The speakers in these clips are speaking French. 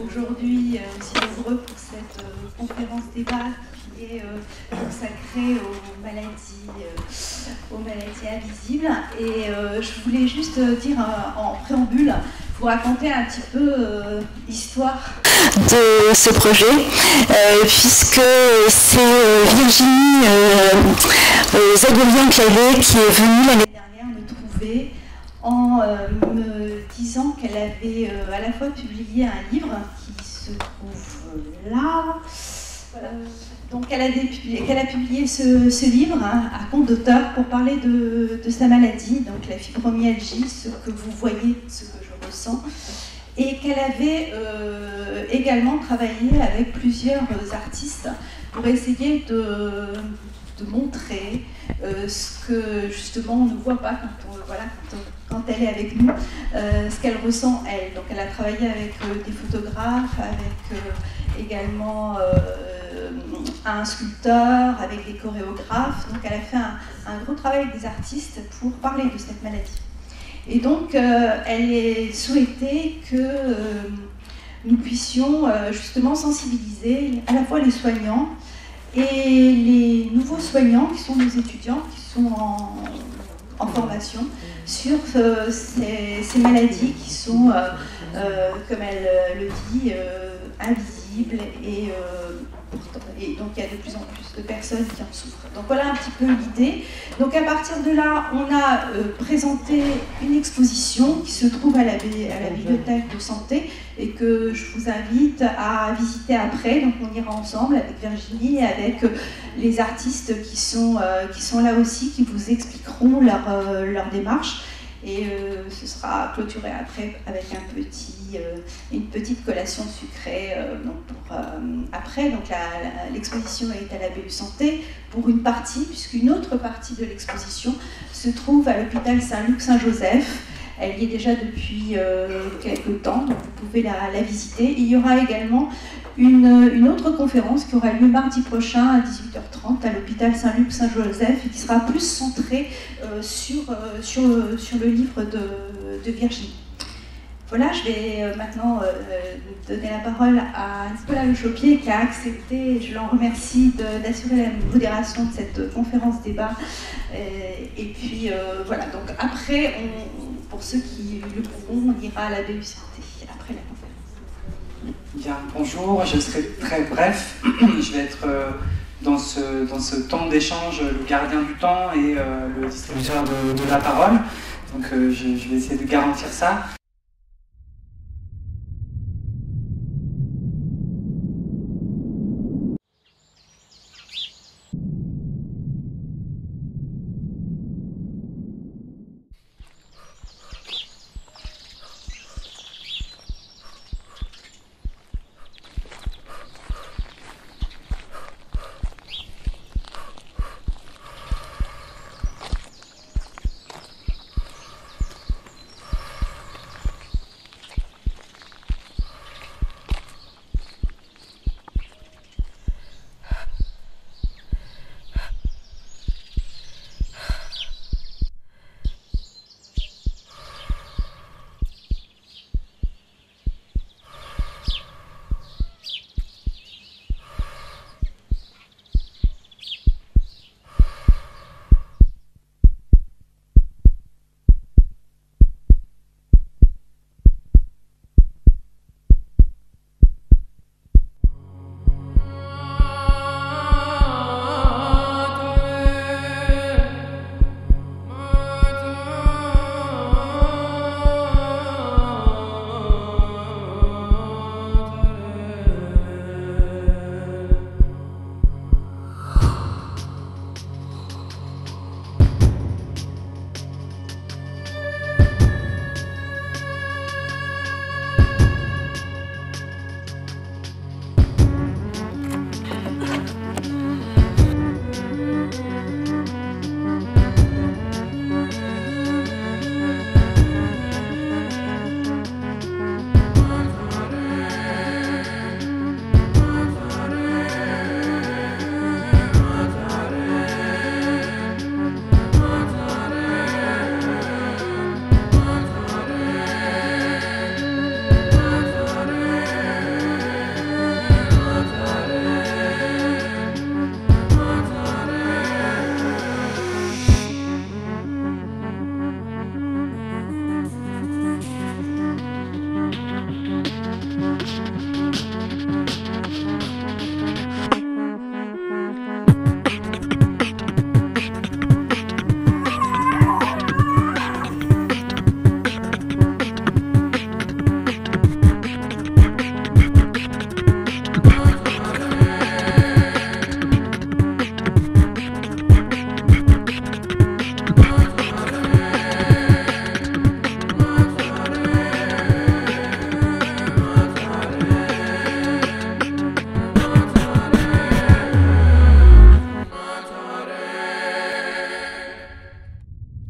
Aujourd'hui aussi nombreux pour cette conférence débat qui est consacrée aux maladies invisibles. Et je voulais juste dire en préambule, vous raconter un petit peu l'histoire de ce projet, puisque c'est Virginie Zagorian-Clavet qui est venue l'année dernière me trouver en me disant qu'elle avait à la fois publié un livre qui se trouve là. Donc elle a publié ce livre à compte d'auteur pour parler de sa maladie, donc la fibromyalgie, ce que vous voyez, ce que je ressens, et qu'elle avait également travaillé avec plusieurs artistes pour essayer de montrer ce que justement on ne voit pas quand elle est avec nous, ce qu'elle ressent elle. Donc elle a travaillé avec des photographes, avec également un sculpteur, avec des chorégraphes. Donc elle a fait un gros travail avec des artistes pour parler de cette maladie. Et donc elle souhaitait que nous puissions justement sensibiliser à la fois les soignants et les nouveaux soignants qui sont nos étudiants, qui sont en formation sur ces maladies qui sont, comme elle le dit, invisibles et donc il y a de plus en plus de personnes qui en souffrent. Donc voilà un petit peu l'idée. Donc à partir de là, on a présenté une exposition qui se trouve à la bibliothèque de santé et que je vous invite à visiter après. Donc on ira ensemble avec Virginie et avec les artistes qui sont là aussi, qui vous expliqueront leur démarche. Et ce sera clôturé après avec une petite collation sucrée après. Donc l'exposition est à la BU Santé pour une partie, puisqu'une autre partie de l'exposition se trouve à l'hôpital Saint-Luc-Saint-Joseph. Elle y est déjà depuis quelques temps, donc vous pouvez la visiter. Il y aura également une autre conférence qui aura lieu mardi prochain à 18h30 à l'hôpital Saint-Luc-Saint-Joseph et qui sera plus centrée sur le livre de Virginie. Voilà, je vais maintenant donner la parole à Nicolas Le Chopier qui a accepté, je l'en remercie, d'assurer la modération de cette conférence débat. Et puis voilà, donc après, pour ceux qui le pourront, on ira à la BU Santé après la conférence. Bien, bonjour, je serai très bref. Je vais être dans ce temps d'échange le gardien du temps et le distributeur de la parole. Donc je vais essayer de garantir ça.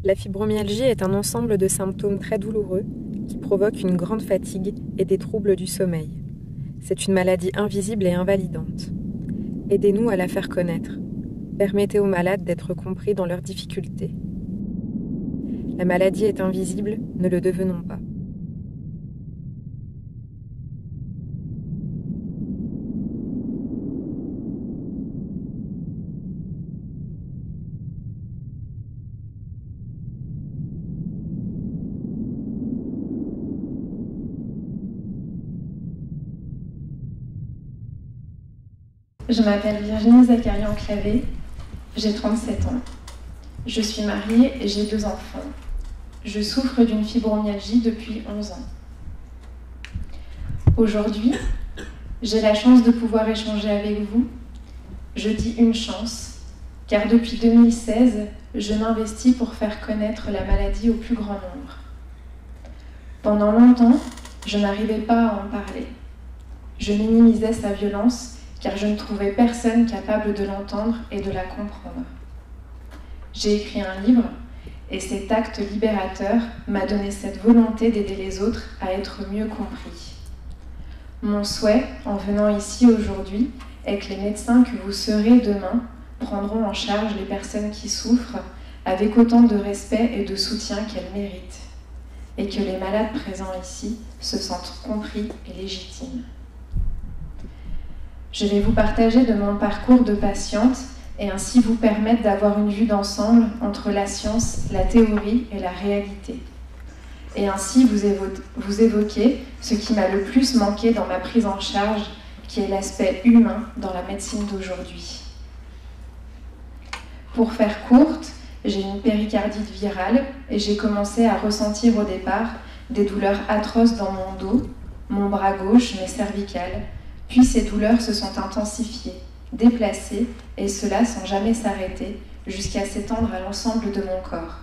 La fibromyalgie est un ensemble de symptômes très douloureux qui provoquent une grande fatigue et des troubles du sommeil. C'est une maladie invisible et invalidante. Aidez-nous à la faire connaître. Permettez aux malades d'être compris dans leurs difficultés. La maladie est invisible, ne le devenons pas. Je m'appelle Virginie Zakarian-Clavé, j'ai 37 ans. Je suis mariée et j'ai 2 enfants. Je souffre d'une fibromyalgie depuis 11 ans. Aujourd'hui, j'ai la chance de pouvoir échanger avec vous. Je dis une chance, car depuis 2016, je m'investis pour faire connaître la maladie au plus grand nombre. Pendant longtemps, je n'arrivais pas à en parler. Je minimisais sa violence, car je ne trouvais personne capable de l'entendre et de la comprendre. J'ai écrit un livre, et cet acte libérateur m'a donné cette volonté d'aider les autres à être mieux compris. Mon souhait, en venant ici aujourd'hui, est que les médecins que vous serez demain prendront en charge les personnes qui souffrent avec autant de respect et de soutien qu'elles méritent, et que les malades présents ici se sentent compris et légitimes. Je vais vous partager de mon parcours de patiente et ainsi vous permettre d'avoir une vue d'ensemble entre la science, la théorie et la réalité. Et ainsi vous évoquer ce qui m'a le plus manqué dans ma prise en charge, qui est l'aspect humain dans la médecine d'aujourd'hui. Pour faire courte, j'ai une péricardite virale et j'ai commencé à ressentir au départ des douleurs atroces dans mon dos, mon bras gauche, mes cervicales. Puis ces douleurs se sont intensifiées, déplacées, et cela sans jamais s'arrêter, jusqu'à s'étendre à l'ensemble de mon corps.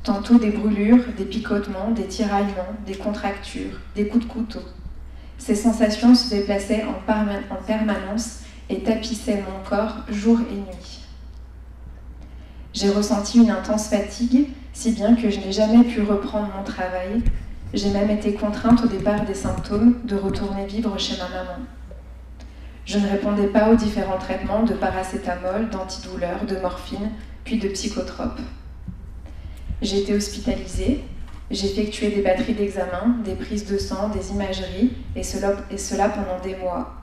Tantôt des brûlures, des picotements, des tiraillements, des contractures, des coups de couteau. Ces sensations se déplaçaient en permanence et tapissaient mon corps jour et nuit. J'ai ressenti une intense fatigue, si bien que je n'ai jamais pu reprendre mon travail. J'ai même été contrainte au départ des symptômes de retourner vivre chez ma maman. Je ne répondais pas aux différents traitements de paracétamol, d'antidouleur, de morphine, puis de psychotropes. J'ai été hospitalisée, j'ai effectué des batteries d'examens, des prises de sang, des imageries, et cela pendant des mois.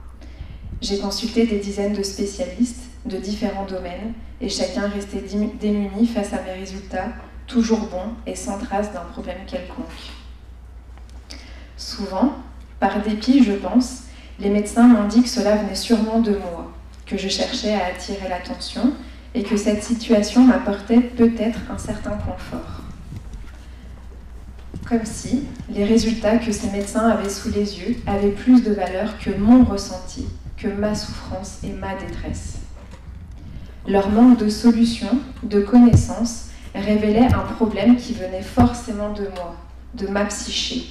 J'ai consulté des dizaines de spécialistes de différents domaines, et chacun restait démuni face à mes résultats, toujours bons et sans trace d'un problème quelconque. Souvent, par dépit, je pense, les médecins m'ont dit que cela venait sûrement de moi, que je cherchais à attirer l'attention et que cette situation m'apportait peut-être un certain confort. Comme si les résultats que ces médecins avaient sous les yeux avaient plus de valeur que mon ressenti, que ma souffrance et ma détresse. Leur manque de solution, de connaissances, révélait un problème qui venait forcément de moi, de ma psyché.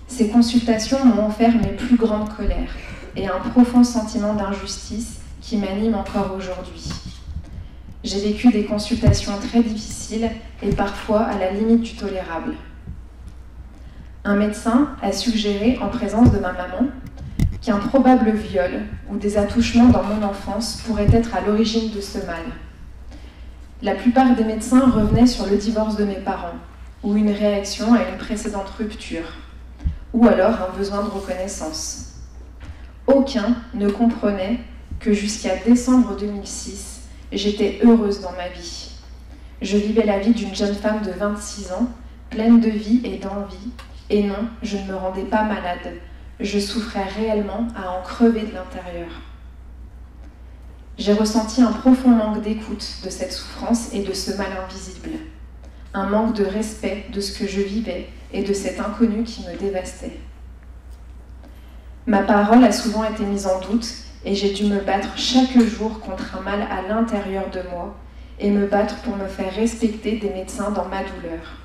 Ces consultations m'ont offert mes plus grandes colères et un profond sentiment d'injustice qui m'anime encore aujourd'hui. J'ai vécu des consultations très difficiles et parfois à la limite du tolérable. Un médecin a suggéré, en présence de ma maman, qu'un probable viol ou des attouchements dans mon enfance pourraient être à l'origine de ce mal. La plupart des médecins revenaient sur le divorce de mes parents ou une réaction à une précédente rupture, ou alors un besoin de reconnaissance. Aucun ne comprenait que jusqu'à décembre 2006, j'étais heureuse dans ma vie. Je vivais la vie d'une jeune femme de 26 ans, pleine de vie et d'envie, et non, je ne me rendais pas malade. Je souffrais réellement à en crever de l'intérieur. J'ai ressenti un profond manque d'écoute de cette souffrance et de ce mal invisible. Un manque de respect de ce que je vivais et de cet inconnu qui me dévastait. Ma parole a souvent été mise en doute et j'ai dû me battre chaque jour contre un mal à l'intérieur de moi et me battre pour me faire respecter des médecins dans ma douleur.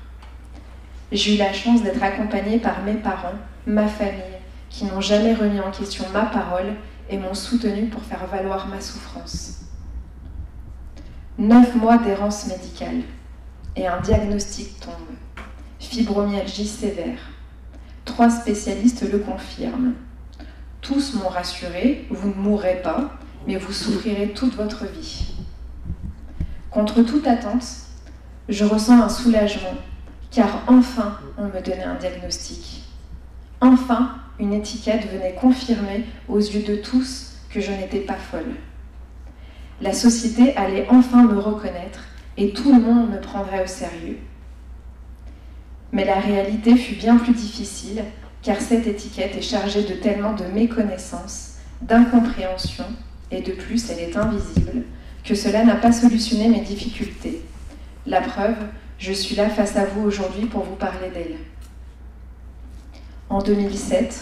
J'ai eu la chance d'être accompagnée par mes parents, ma famille, qui n'ont jamais remis en question ma parole et m'ont soutenue pour faire valoir ma souffrance. 9 mois d'errance médicale, et un diagnostic tombe. Fibromyalgie sévère. 3 spécialistes le confirment. Tous m'ont rassuré, vous ne mourrez pas, mais vous souffrirez toute votre vie. Contre toute attente, je ressens un soulagement, car enfin on me donnait un diagnostic. Enfin, une étiquette venait confirmer aux yeux de tous que je n'étais pas folle. La société allait enfin me reconnaître et tout le monde me prendrait au sérieux. Mais la réalité fut bien plus difficile, car cette étiquette est chargée de tellement de méconnaissance, d'incompréhension, et de plus elle est invisible, que cela n'a pas solutionné mes difficultés. La preuve, je suis là face à vous aujourd'hui pour vous parler d'elle. En 2007,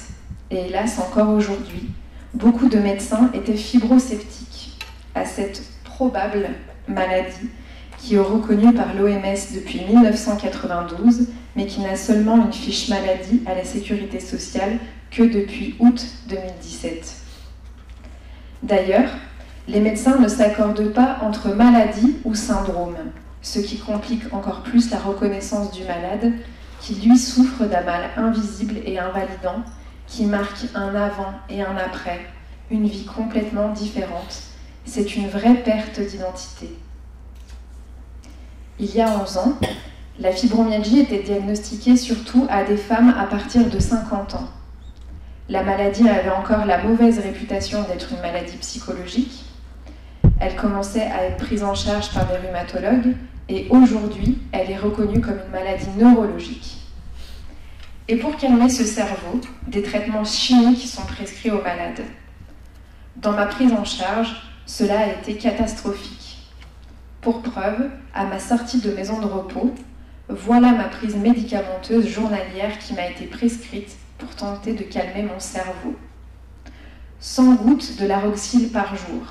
et hélas encore aujourd'hui, beaucoup de médecins étaient fibrosceptiques à cette probable maladie qui est reconnue par l'OMS depuis 1992, mais qui n'a seulement une fiche maladie à la sécurité sociale que depuis août 2017. D'ailleurs, les médecins ne s'accordent pas entre maladie ou syndrome, ce qui complique encore plus la reconnaissance du malade, qui lui souffre d'un mal invisible et invalidant, qui marque un avant et un après, une vie complètement différente. C'est une vraie perte d'identité. Il y a 11 ans, la fibromyalgie était diagnostiquée surtout à des femmes à partir de 50 ans. La maladie avait encore la mauvaise réputation d'être une maladie psychologique. Elle commençait à être prise en charge par des rhumatologues et aujourd'hui, elle est reconnue comme une maladie neurologique. Et pour calmer ce cerveau, des traitements chimiques sont prescrits aux malades. Dans ma prise en charge, cela a été catastrophique. Pour preuve, à ma sortie de maison de repos, voilà ma prise médicamenteuse journalière qui m'a été prescrite pour tenter de calmer mon cerveau. 100 gouttes de Laroxyl par jour.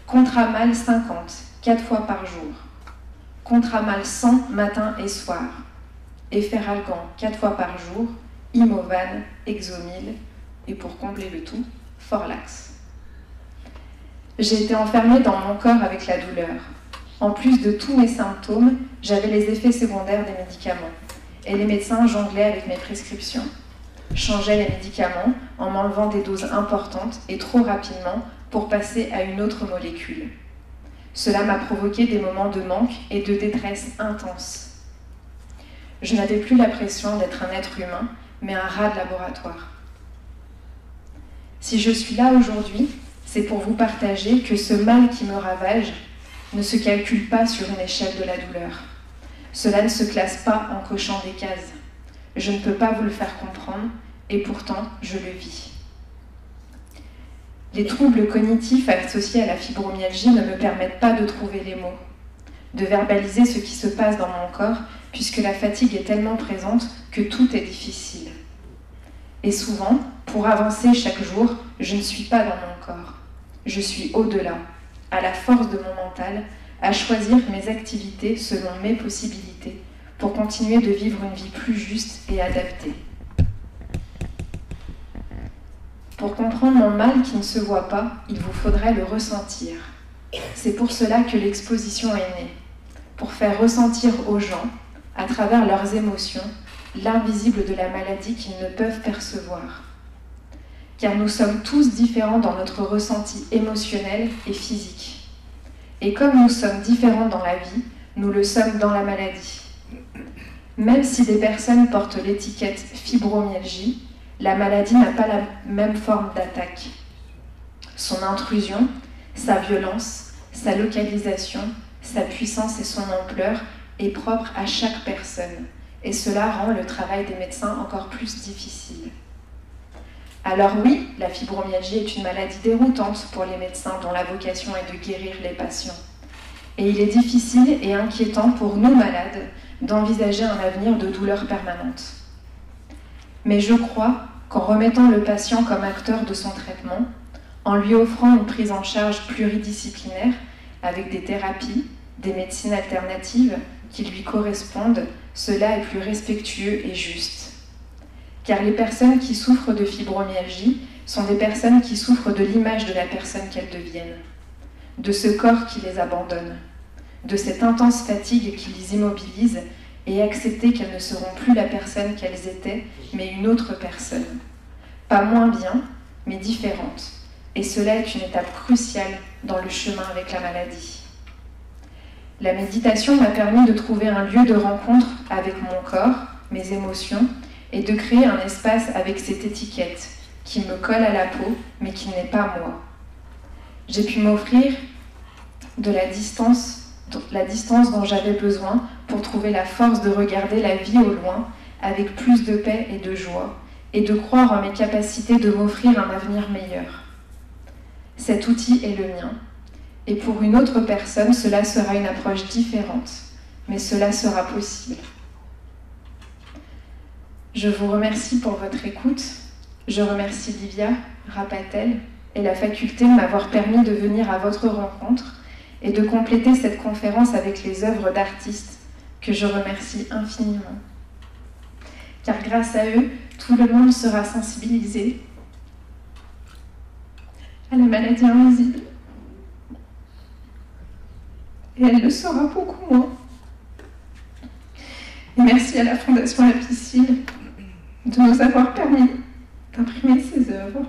Contramal 50, 4 fois par jour. Contramal 100 matin et soir. Efferalgan 4 fois par jour. Imovan, Exomil et pour combler le tout, Forlax. J'ai été enfermée dans mon corps avec la douleur. En plus de tous mes symptômes, j'avais les effets secondaires des médicaments. Et les médecins jonglaient avec mes prescriptions. Changeaient les médicaments en m'enlevant des doses importantes et trop rapidement pour passer à une autre molécule. Cela m'a provoqué des moments de manque et de détresse intense. Je n'avais plus l'impression d'être un être humain, mais un rat de laboratoire. Si je suis là aujourd'hui, c'est pour vous partager que ce mal qui me ravage ne se calcule pas sur une échelle de la douleur. Cela ne se classe pas en cochant des cases. Je ne peux pas vous le faire comprendre, et pourtant, je le vis. Les troubles cognitifs associés à la fibromyalgie ne me permettent pas de trouver les mots, de verbaliser ce qui se passe dans mon corps, puisque la fatigue est tellement présente que tout est difficile. Et souvent, pour avancer chaque jour, je ne suis pas dans mon corps. Je suis au-delà, à la force de mon mental, à choisir mes activités selon mes possibilités pour continuer de vivre une vie plus juste et adaptée. Pour comprendre mon mal qui ne se voit pas, il vous faudrait le ressentir. C'est pour cela que l'exposition est née, pour faire ressentir aux gens, à travers leurs émotions, l'invisible de la maladie qu'ils ne peuvent percevoir. Car nous sommes tous différents dans notre ressenti émotionnel et physique. Et comme nous sommes différents dans la vie, nous le sommes dans la maladie. Même si des personnes portent l'étiquette fibromyalgie, la maladie n'a pas la même forme d'attaque. Son intrusion, sa violence, sa localisation, sa puissance et son ampleur est propre à chaque personne, et cela rend le travail des médecins encore plus difficile. Alors oui, la fibromyalgie est une maladie déroutante pour les médecins dont la vocation est de guérir les patients. Et il est difficile et inquiétant pour nous malades d'envisager un avenir de douleur permanente. Mais je crois qu'en remettant le patient comme acteur de son traitement, en lui offrant une prise en charge pluridisciplinaire avec des thérapies, des médecines alternatives qui lui correspondent, cela est plus respectueux et juste. Car les personnes qui souffrent de fibromyalgie sont des personnes qui souffrent de l'image de la personne qu'elles deviennent, de ce corps qui les abandonne, de cette intense fatigue qui les immobilise et accepter qu'elles ne seront plus la personne qu'elles étaient, mais une autre personne. Pas moins bien, mais différente. Et cela est une étape cruciale dans le chemin avec la maladie. La méditation m'a permis de trouver un lieu de rencontre avec mon corps, mes émotions, et de créer un espace avec cette étiquette qui me colle à la peau, mais qui n'est pas moi. J'ai pu m'offrir de la distance dont j'avais besoin pour trouver la force de regarder la vie au loin avec plus de paix et de joie, et de croire en mes capacités de m'offrir un avenir meilleur. Cet outil est le mien, et pour une autre personne, cela sera une approche différente, mais cela sera possible. Je vous remercie pour votre écoute. Je remercie Livia Rapatel et la faculté de m'avoir permis de venir à votre rencontre et de compléter cette conférence avec les œuvres d'artistes que je remercie infiniment. Car grâce à eux, tout le monde sera sensibilisé à la maladie invisible. Et elle le sera beaucoup moins. Et merci à la Fondation La Piscine de nous avoir permis d'imprimer ces œuvres.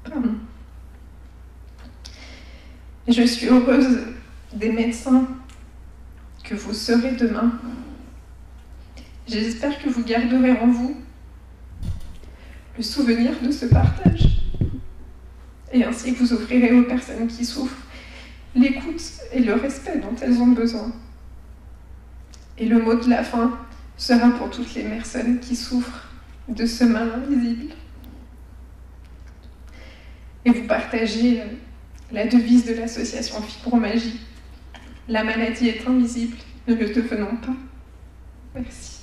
Pardon. Et je suis heureuse des médecins que vous serez demain. J'espère que vous garderez en vous le souvenir de ce partage. Et ainsi vous offrirez aux personnes qui souffrent l'écoute et le respect dont elles ont besoin. Et le mot de la fin sera pour toutes les personnes qui souffrent de ce mal invisible. Et vous partagez la devise de l'association Fibromagie. La maladie est invisible, ne le devenons pas. Merci.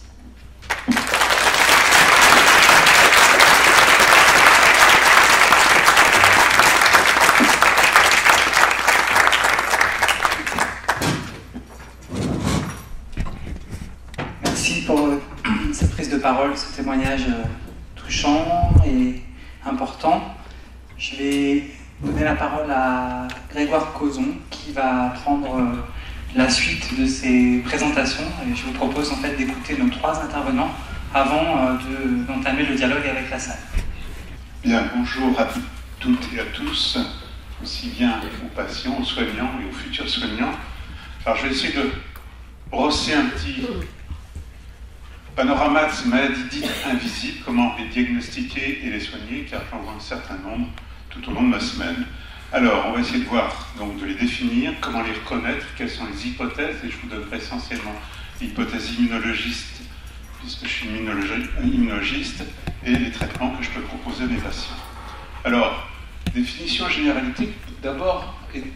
Merci pour cette prise de parole, ce témoignage touchant et important. Je vais donner la parole à Grégoire Cauzon qui va prendre la suite de ces présentations et je vous propose en fait d'écouter nos 3 intervenants avant d'entamer le dialogue avec la salle. Bien, bonjour à toutes et à tous, aussi bien aux patients, aux soignants et aux futurs soignants. Alors je vais essayer de brosser un petit panorama de ces maladies dites invisibles, comment les diagnostiquer et les soigner, car j'en vois un certain nombre tout au long de ma semaine. Alors, on va essayer de voir, donc de les définir, comment les reconnaître, quelles sont les hypothèses, et je vous donnerai essentiellement l'hypothèse immunologiste, puisque je suis immunologiste, et les traitements que je peux proposer à mes patients. Alors, définition et généralité, d'abord,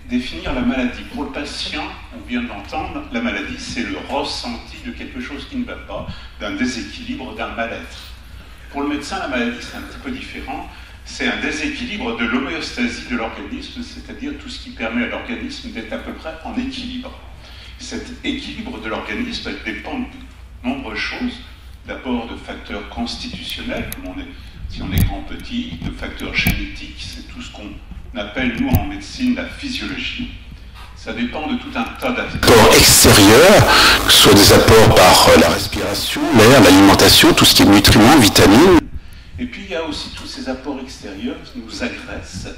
définir la maladie. Pour le patient, on vient d'entendre, la maladie, c'est le ressenti de quelque chose qui ne va pas, d'un déséquilibre, d'un mal-être. Pour le médecin, la maladie, c'est un petit peu différent. C'est un déséquilibre de l'homéostasie de l'organisme, c'est-à-dire tout ce qui permet à l'organisme d'être à peu près en équilibre. Cet équilibre de l'organisme dépend de nombreuses choses. D'abord de facteurs constitutionnels, comme si on est grand ou petit, de facteurs génétiques, c'est tout ce qu'on appelle, nous, en médecine, la physiologie. Ça dépend de tout un tas d'apports extérieurs, que ce soit des apports par la respiration, l'air, l'alimentation, tout ce qui est nutriments, vitamines. Et puis il y a aussi tous ces apports extérieurs qui nous agressent.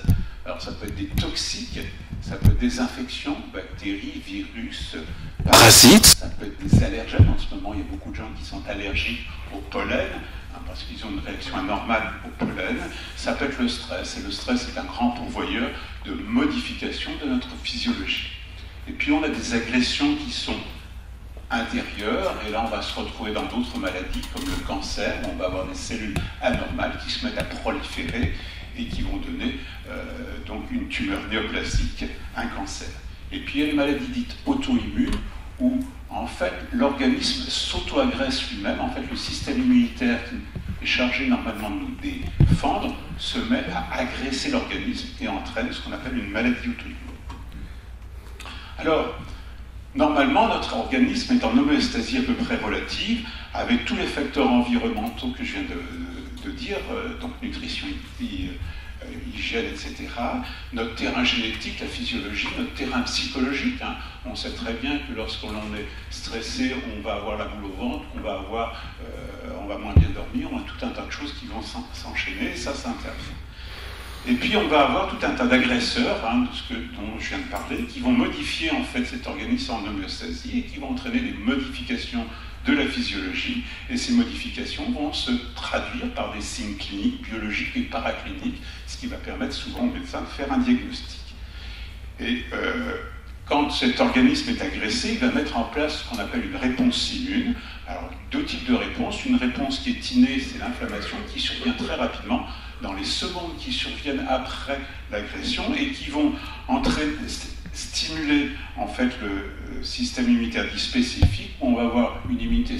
Alors ça peut être des toxiques, ça peut être des infections, bactéries, virus, parasites. Ça peut être des allergènes. En ce moment, il y a beaucoup de gens qui sont allergiques au pollen, parce qu'ils ont une réaction anormale au pollen. Ça peut être le stress, et le stress est un grand pourvoyeur de modification de notre physiologie. Et puis on a des agressions qui sont intérieures, et là on va se retrouver dans d'autres maladies comme le cancer, où on va avoir des cellules anormales qui se mettent à proliférer et qui vont donner donc une tumeur néoplasique, un cancer. Et puis il y a les maladies dites auto-immunes, où en fait l'organisme s'auto-agresse lui-même, en fait le système immunitaire qui est chargé normalement de nous défendre se met à agresser l'organisme et entraîne ce qu'on appelle une maladie auto-immune. Alors, normalement, notre organisme est en homéostasie à peu près relative, avec tous les facteurs environnementaux que je viens de dire, donc nutrition, hygiène, etc. Notre terrain génétique, la physiologie, notre terrain psychologique. Hein. On sait très bien que lorsqu'on est stressé, on va avoir la boule au ventre, on va moins bien dormir, on a tout un tas de choses qui vont s'enchaîner, et ça intervient. Et puis on va avoir tout un tas d'agresseurs, hein, dont je viens de parler, qui vont modifier en fait cet organisme en homéostasie et qui vont entraîner des modifications de la physiologie, et ces modifications vont se traduire par des signes cliniques, biologiques et paracliniques, ce qui va permettre souvent au médecin de faire un diagnostic. Et quand cet organisme est agressé, il va mettre en place ce qu'on appelle une réponse immune. Alors, deux types de réponses. Une réponse qui est innée, c'est l'inflammation qui survient très rapidement, dans les secondes qui surviennent après l'agression, et qui vont stimuler en fait le système immunitaire dit spécifique. On va avoir une immunité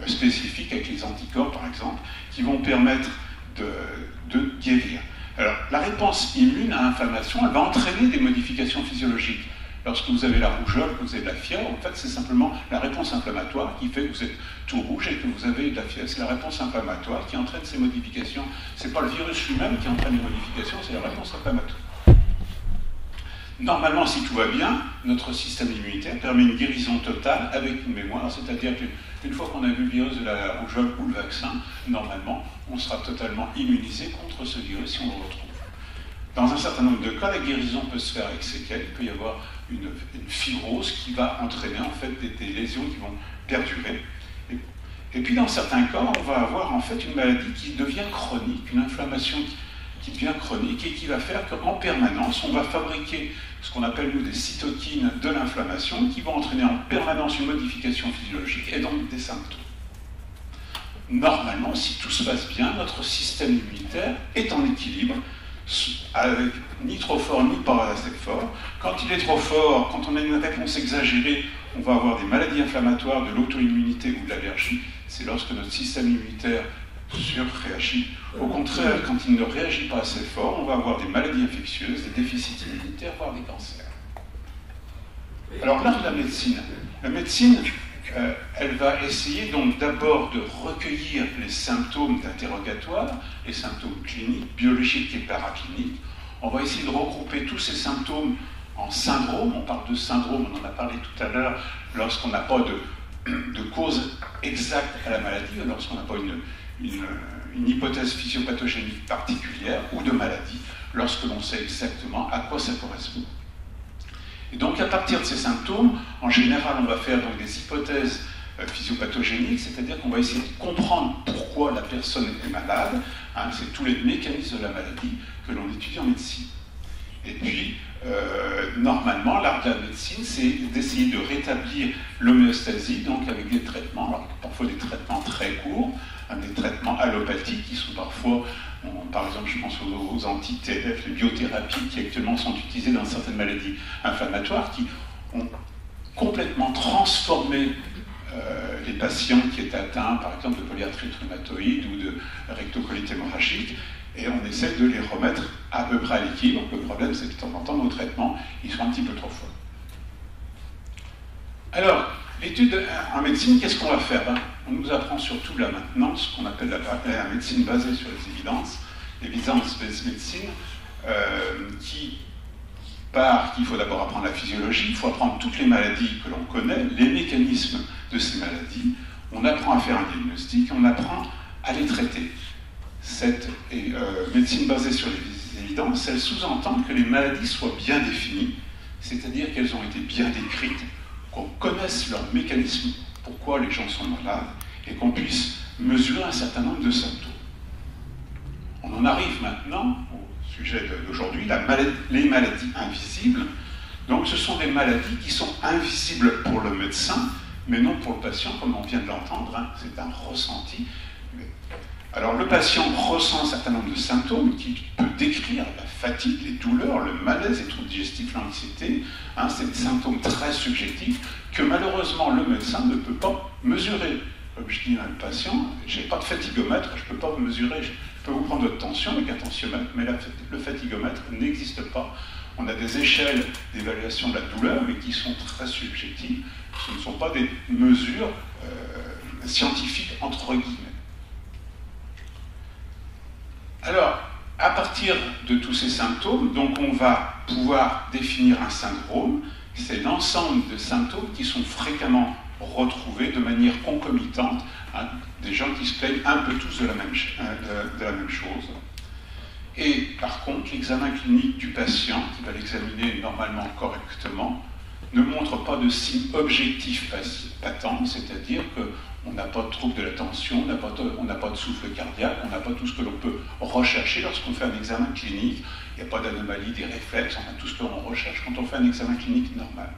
spécifique avec les anticorps par exemple, qui vont permettre de guérir. Alors la réponse immune à l'inflammation, elle va entraîner des modifications physiologiques. Lorsque vous avez la rougeole, que vous avez de la fièvre, en fait c'est simplement la réponse inflammatoire qui fait que vous êtes tout rouge et que vous avez de la fièvre. C'est la réponse inflammatoire qui entraîne ces modifications. C'est pas le virus lui-même qui entraîne les modifications, c'est la réponse inflammatoire. Normalement, si tout va bien, notre système immunitaire permet une guérison totale avec une mémoire, c'est-à-dire qu'une fois qu'on a vu le virus de la rougeole ou le vaccin, normalement, on sera totalement immunisé contre ce virus si on le retrouve. Dans un certain nombre de cas, la guérison peut se faire avec séquelles. Il peut y avoir une fibrose qui va entraîner en fait des lésions qui vont perdurer. Et puis dans certains cas, on va avoir en fait une maladie qui devient chronique, une inflammation qui devient chronique et qui va faire qu'en permanence, on va fabriquer ce qu'on appelle nous des cytokines de l'inflammation qui vont entraîner en permanence une modification physiologique et donc des symptômes. Normalement, si tout se passe bien, notre système immunitaire est en équilibre, avec ni trop fort ni pas assez fort. Quand il est trop fort, quand on a une réponse exagérée, on va avoir des maladies inflammatoires, de l'auto-immunité ou de l'allergie. C'est lorsque notre système immunitaire surréagit. Au contraire, quand il ne réagit pas assez fort, on va avoir des maladies infectieuses, des déficits immunitaires, voire des cancers. Alors l'art de la médecine, elle va essayer donc d'abord de recueillir les symptômes d'interrogatoire, les symptômes cliniques, biologiques et paracliniques. On va essayer de regrouper tous ces symptômes en syndromes. On parle de syndrome, on en a parlé tout à l'heure, lorsqu'on n'a pas de cause exacte à la maladie, lorsqu'on n'a pas une hypothèse physiopathogénique particulière ou de maladie, lorsque l'on sait exactement à quoi ça correspond. Et donc à partir de ces symptômes, en général on va faire donc des hypothèses physiopathogéniques, c'est-à-dire qu'on va essayer de comprendre pourquoi la personne est malade, hein, c'est tous les mécanismes de la maladie que l'on étudie en médecine. Et puis, normalement, l'art de la médecine, c'est d'essayer de rétablir l'homéostasie, donc avec des traitements, alors parfois des traitements très courts, des traitements allopathiques qui sont parfois, par exemple, je pense aux anti-TNF, les biothérapies qui actuellement sont utilisées dans certaines maladies inflammatoires, qui ont complètement transformé les patients qui étaient atteints, par exemple, de polyarthrite rhumatoïde ou de rectocolite hémorragique, et on essaie de les remettre à peu près à l'équilibre. Le problème, c'est que de temps en temps, nos traitements, ils sont un petit peu trop forts. Alors, l'étude en médecine, qu'est-ce qu'on va faire? On nous apprend surtout là maintenant ce qu'on appelle la médecine basée sur les évidences, l'évidence-based médecine, qui part qu'il faut d'abord apprendre la physiologie, il faut apprendre toutes les maladies que l'on connaît, les mécanismes de ces maladies, on apprend à faire un diagnostic, on apprend à les traiter. Cette médecine basée sur les évidences, elle sous-entend que les maladies soient bien définies, c'est-à-dire qu'elles ont été bien décrites, qu'on connaisse leur mécanisme, pourquoi les gens sont malades, et qu'on puisse mesurer un certain nombre de symptômes. On en arrive maintenant au sujet d'aujourd'hui, les maladies invisibles. Donc ce sont des maladies qui sont invisibles pour le médecin, mais non pour le patient, comme on vient de l'entendre, hein, c'est un ressenti. Alors le patient ressent un certain nombre de symptômes qu'il peut décrire, la fatigue, les douleurs, le malaise, les troubles digestifs, l'anxiété, hein, c'est des symptômes très subjectifs que malheureusement le médecin ne peut pas mesurer. Comme je dis à un patient, je n'ai pas de fatigomètre, je ne peux pas vous mesurer, je peux vous prendre votre tension avec un tensiomètre, mais le fatigomètre n'existe pas. On a des échelles d'évaluation de la douleur, mais qui sont très subjectives, ce ne sont pas des mesures scientifiques entre guillemets. Alors, à partir de tous ces symptômes, donc on va pouvoir définir un syndrome. C'est l'ensemble de symptômes qui sont fréquemment retrouvés de manière concomitante, hein, des gens qui se plaignent un peu tous de la même chose. Et par contre, l'examen clinique du patient, qui va l'examiner normalement correctement, ne montre pas de signes objectifs patents, c'est-à-dire qu'on n'a pas de trouble de l'attention, on n'a pas de souffle cardiaque, on n'a pas tout ce que l'on peut rechercher lorsqu'on fait un examen clinique. Il n'y a pas d'anomalie des réflexes, enfin tout ce que l'on recherche quand on fait un examen clinique normal.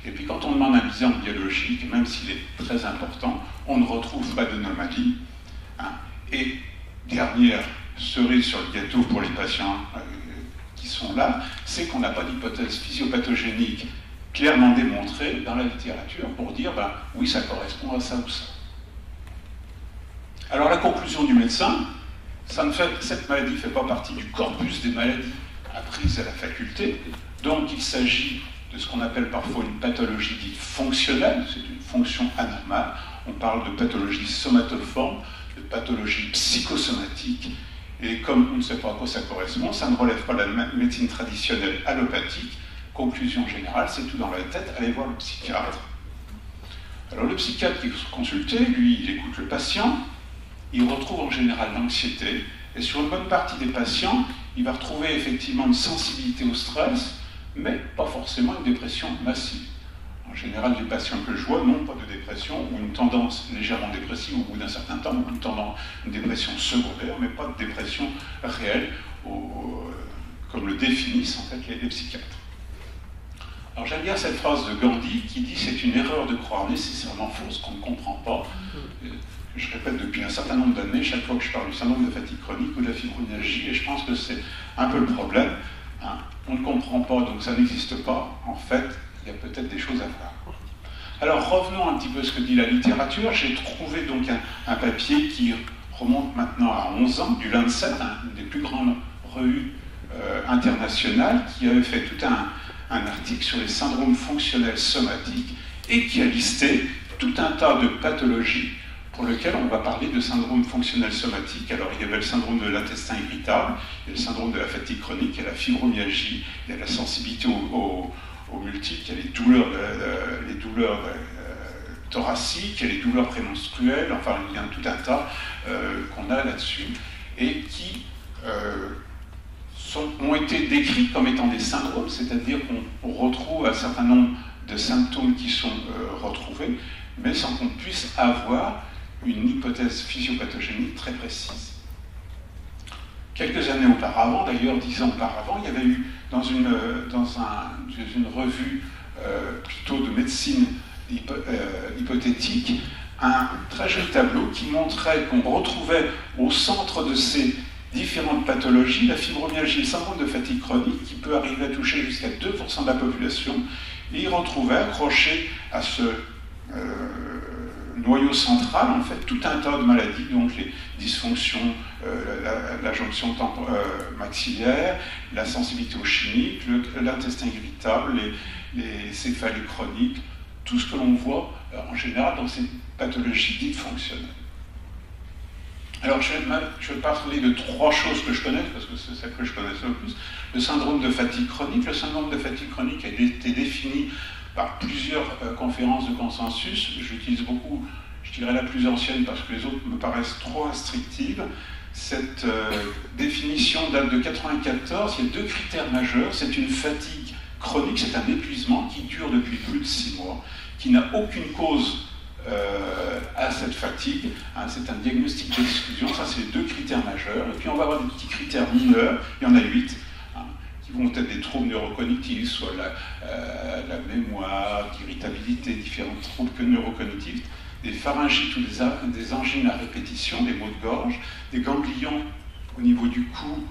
Et puis quand on demande un bilan biologique, même s'il est très important, on ne retrouve pas d'anomalie. Hein. Et dernière cerise sur le gâteau pour les patients qui sont là, c'est qu'on n'a pas d'hypothèse physiopathogénique clairement démontrée dans la littérature pour dire ben, oui, ça correspond à ça ou ça. Alors la conclusion du médecin, cette maladie ne fait pas partie du corpus des maladies apprises à la faculté, donc il s'agit de ce qu'on appelle parfois une pathologie dite fonctionnelle, c'est une fonction anormale. On parle de pathologie somatoforme, de pathologie psychosomatique, et comme on ne sait pas à quoi ça correspond, ça ne relève pas de la médecine traditionnelle allopathique. Conclusion générale, c'est tout dans la tête, allez voir le psychiatre. Alors le psychiatre qui est consulté, lui, il écoute le patient, il retrouve en général l'anxiété, et sur une bonne partie des patients, il va retrouver effectivement une sensibilité au stress, mais pas forcément une dépression massive. En général, les patients que je vois n'ont pas de dépression ou une tendance légèrement dépressive au bout d'un certain temps, ou une dépression secondaire, mais pas de dépression réelle, comme le définissent en fait les psychiatres. Alors j'aime bien cette phrase de Gandhi qui dit « c'est une erreur de croire nécessairement fausse qu'on ne comprend pas ». Je répète depuis un certain nombre d'années, chaque fois que je parle du syndrome de fatigue chronique ou de la fibromyalgie, et je pense que c'est un peu le problème. Hein. On ne comprend pas, donc ça n'existe pas. En fait, il y a peut-être des choses à voir. Alors revenons un petit peu à ce que dit la littérature. J'ai trouvé donc un papier qui remonte maintenant à 11 ans, du Lancet, une des plus grandes revues internationales, qui avait fait tout un article sur les syndromes fonctionnels somatiques et qui a listé tout un tas de pathologies pour lesquelles on va parler de syndrome fonctionnel somatique. Alors il y avait le syndrome de l'intestin irritable, il y a le syndrome de la fatigue chronique, il y a la fibromyalgie, il y a la sensibilité aux multiples, il y a les douleurs thoraciques, il y a les douleurs prémenstruelles, enfin il y a tout un tas qu'on a là-dessus et qui ont été décrits comme étant des syndromes, c'est-à-dire qu'on retrouve un certain nombre de symptômes qui sont retrouvés, mais sans qu'on puisse avoir une hypothèse physiopathogénique très précise. Quelques années auparavant, d'ailleurs 10 ans auparavant, il y avait eu dans une revue plutôt de médecine hypothétique un très joli tableau qui montrait qu'on retrouvait au centre de ces différentes pathologies la fibromyalgie et le syndrome de fatigue chronique qui peut arriver à toucher jusqu'à 2% de la population, et il retrouvait accroché à ce noyau central, en fait, tout un tas de maladies, donc les dysfonctions, la jonction maxillaire, la sensibilité aux chimiques, l'intestin irritable, les céphalées chroniques, tout ce que l'on voit en général dans ces pathologies dites fonctionnelles. Alors, je vais parler de 3 choses que je connais, parce que c'est celle que je connaissais le plus. Le syndrome de fatigue chronique. Le syndrome de fatigue chronique a été défini par plusieurs conférences de consensus. J'utilise beaucoup, je dirais la plus ancienne, parce que les autres me paraissent trop restrictives. Cette définition date de 1994. Il y a 2 critères majeurs. C'est une fatigue chronique, c'est un épuisement qui dure depuis plus de 6 mois, qui n'a aucune cause à cette fatigue. Hein, c'est un diagnostic d'exclusion, ça c'est les 2 critères majeurs. Et puis on va avoir des petits critères mineurs, il y en a 8, hein, qui vont être des troubles neurocognitifs, soit la mémoire, l'irritabilité, différents troubles neurocognitifs, des pharyngites ou des angines à répétition, des maux de gorge, des ganglions au niveau du cou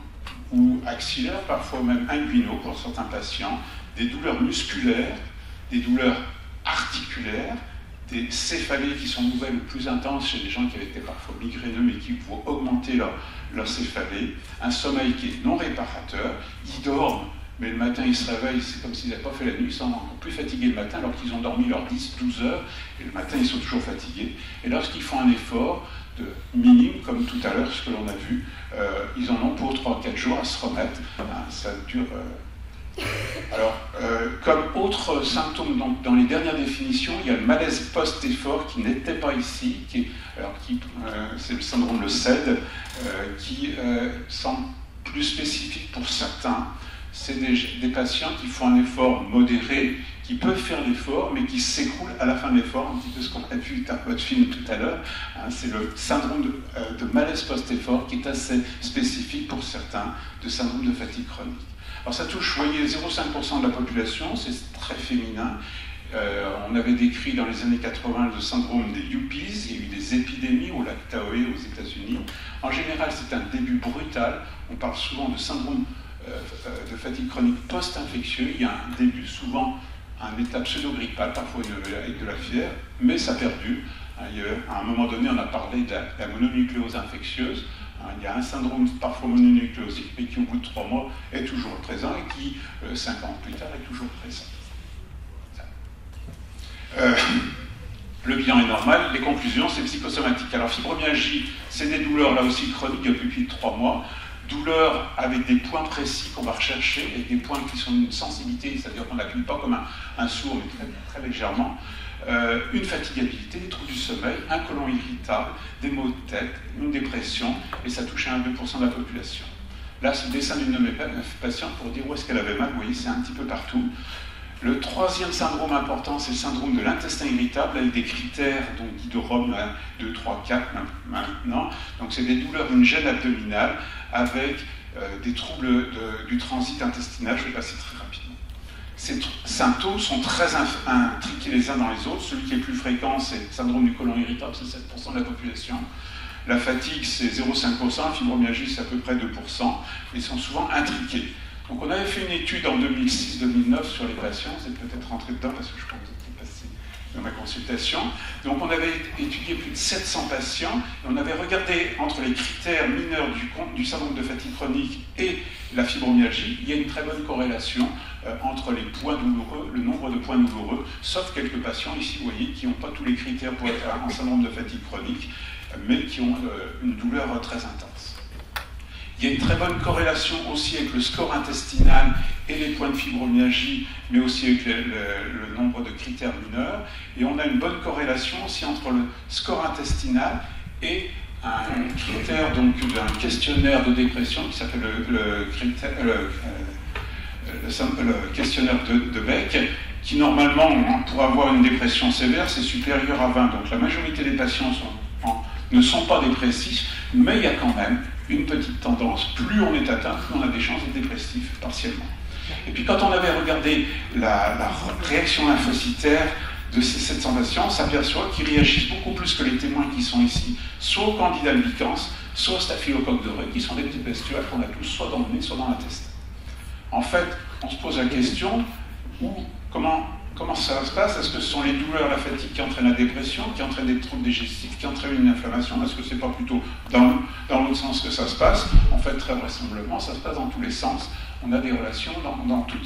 ou axillaire, parfois même inguinaux pour certains patients, des douleurs musculaires, des douleurs articulaires, des céphalées qui sont nouvelles ou plus intenses chez des gens qui avaient été parfois migraineux mais qui vont augmenter leur céphalée, un sommeil qui est non réparateur, ils dorment, mais le matin ils se réveillent, c'est comme s'ils n'avaient pas fait la nuit, ils sont encore plus fatigués le matin alors qu'ils ont dormi leurs 10-12 heures, et le matin ils sont toujours fatigués, et lorsqu'ils font un effort minime, comme tout à l'heure ce que l'on a vu, ils en ont pour 3 ou 4 jours à se remettre. Ça dure... Alors, comme autre symptôme, donc, dans les dernières définitions, il y a le malaise post-effort qui n'était pas ici, c'est le syndrome le SED, qui semble plus spécifique pour certains. C'est des patients qui font un effort modéré, qui peuvent faire l'effort, mais qui s'écroulent à la fin de l'effort, un petit peu ce qu'on a vu dans votre film tout à l'heure. C'est le syndrome de malaise post-effort qui est assez spécifique pour certains de syndrome de fatigue chronique. Alors ça touche, vous voyez, 0,5% de la population, c'est très féminin. On avait décrit dans les années 80 le syndrome des yuppies, il y a eu des épidémies au lac Tahoe aux États-Unis. En général, c'est un début brutal. On parle souvent de syndrome de fatigue chronique post-infectieux. Il y a un début, souvent un état pseudo-grippal, parfois avec de la fièvre, mais ça perdure. À un moment donné, on a parlé de la mononucléose infectieuse. Il y a un syndrome parfois mononucléosique, mais qui au bout de 3 mois est toujours présent et qui, 5 ans plus tard, est toujours présent. Le bilan est normal, les conclusions, c'est psychosomatique. Alors fibromyalgie, c'est des douleurs là aussi chroniques depuis plus de 3 mois. Douleurs avec des points précis qu'on va rechercher, et des points qui sont d'une sensibilité, c'est-à-dire qu'on n'appuie pas comme un sourd, mais très, très légèrement. Une fatigabilité, des troubles du sommeil, un côlon irritable, des maux de tête, une dépression, et ça touche 1 à 2% de la population. Là, c'est le dessin d'une de mes patientes pour dire où est-ce qu'elle avait mal. Vous voyez, c'est un petit peu partout. Le troisième syndrome important, c'est le syndrome de l'intestin irritable, avec des critères, donc dit de Rome 2, 3, 4 maintenant. Donc c'est des douleurs d'une gêne abdominale avec des troubles du transit intestinal. Je vais passer très rapidement. Ces symptômes sont très intriqués les uns dans les autres. Celui qui est le plus fréquent, c'est le syndrome du côlon irritable, c'est 7% de la population. La fatigue, c'est 0,5%. La fibromyalgie, c'est à peu près 2%. Ils sont souvent intriqués. Donc on avait fait une étude en 2006-2009 sur les patients. Vous êtes peut-être rentré dedans parce que je crois que vous êtes passé dans ma consultation. Donc on avait étudié plus de 700 patients. Et on avait regardé entre les critères mineurs du syndrome de fatigue chronique et la fibromyalgie. Il y a une très bonne corrélation entre les points douloureux, le nombre de points douloureux, sauf quelques patients ici, vous voyez, qui n'ont pas tous les critères pour être en syndrome de fatigue chronique, mais qui ont une douleur très intense. Il y a une très bonne corrélation aussi avec le score intestinal et les points de fibromyalgie, mais aussi avec le nombre de critères mineurs. Et on a une bonne corrélation aussi entre le score intestinal et un critère donc d'un questionnaire de dépression qui s'appelle le questionnaire de Beck, qui normalement, pour avoir une dépression sévère, c'est supérieur à 20. Donc la majorité des patients ne sont pas dépressifs, mais il y a quand même une petite tendance. Plus on est atteint, plus on a des chances d'être dépressif partiellement. Et puis quand on avait regardé la réaction lymphocytaire de ces 700 patients, on s'aperçoit qu'ils réagissent beaucoup plus que les témoins qui sont ici, soit au Candida albicans, soit au staphylocoque doré, qui sont des petits bestioles qu'on a tous soit dans le nez, soit dans l'intestin. En fait, on se pose la question, comment ça se passe? Est-ce que ce sont les douleurs, la fatigue qui entraînent la dépression, qui entraînent des troubles digestifs, qui entraînent une inflammation? Est-ce que c'est pas plutôt dans l'autre sens que ça se passe? En fait, très vraisemblablement, ça se passe dans tous les sens. On a des relations dans toutes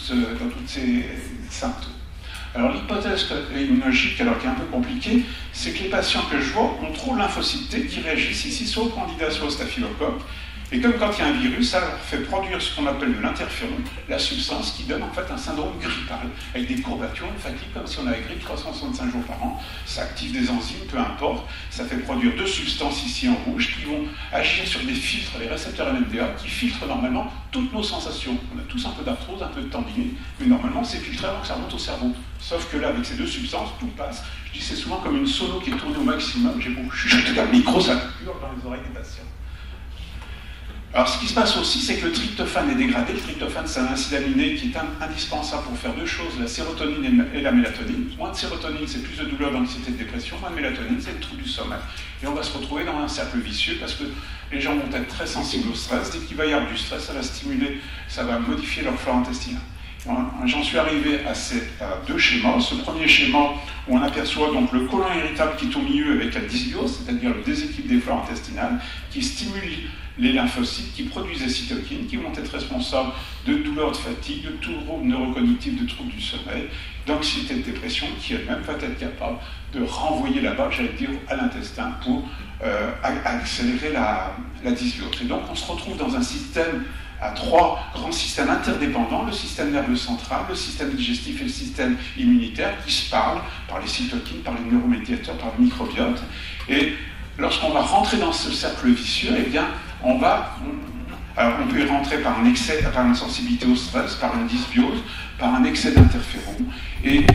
ces symptômes. Alors l'hypothèse immunologique, alors qui est un peu compliquée, c'est que les patients que je vois ont trop de lymphocytes T qui réagissent ici soit au Candida, soit au staphylocoque. Et comme quand il y a un virus, ça leur fait produire ce qu'on appelle de l'interféron, la substance qui donne en fait un syndrome grippal, avec des courbatures, une fatigue comme si on avait grippe 365 jours par an. Ça active des enzymes, peu importe. Ça fait produire 2 substances ici en rouge qui vont agir sur des filtres, les récepteurs NMDA, qui filtrent normalement toutes nos sensations. On a tous un peu d'arthrose, un peu de tendinite, mais normalement c'est filtré avant que ça remonte au cerveau. Sauf que là, avec ces 2 substances, tout passe. Je dis c'est souvent comme une sono qui est tournée au maximum. J'ai beau chuchoter dans le micro, ça hurle dans les oreilles des patients. Alors, ce qui se passe aussi, c'est que le tryptophane est dégradé. Le tryptophane, c'est un acide aminé qui est indispensable pour faire 2 choses, la sérotonine et la mélatonine. Moins de sérotonine, c'est plus de douleur, d'anxiété, de dépression. Moins de mélatonine, c'est le trouble du sommeil. Et on va se retrouver dans un cercle vicieux parce que les gens vont être très sensibles au stress. Dès qu'il va y avoir du stress, ça va stimuler, ça va modifier leur flore intestinale. J'en suis arrivé à 2 schémas. Ce premier schéma où on aperçoit donc le côlon irritable qui est au milieu avec la dysbiose, c'est-à-dire le déséquilibre des flores intestinales, qui stimule les lymphocytes qui produisent des cytokines qui vont être responsables de douleurs, de fatigue, de troubles neurocognitifs, de troubles du sommeil, d'anxiété, de dépression, qui elle-même va être capable de renvoyer la balle, j'allais dire, à l'intestin pour accélérer la dysbiose. Et donc on se retrouve dans un système à 3 grands systèmes interdépendants, le système nerveux central, le système digestif et le système immunitaire, qui se parlent par les cytokines, par les neuromédiateurs, par le microbiote. Et lorsqu'on va rentrer dans ce cercle vicieux, eh bien, on peut y rentrer par un excès, par une sensibilité au stress, par une dysbiose, par un excès d'interférons. Et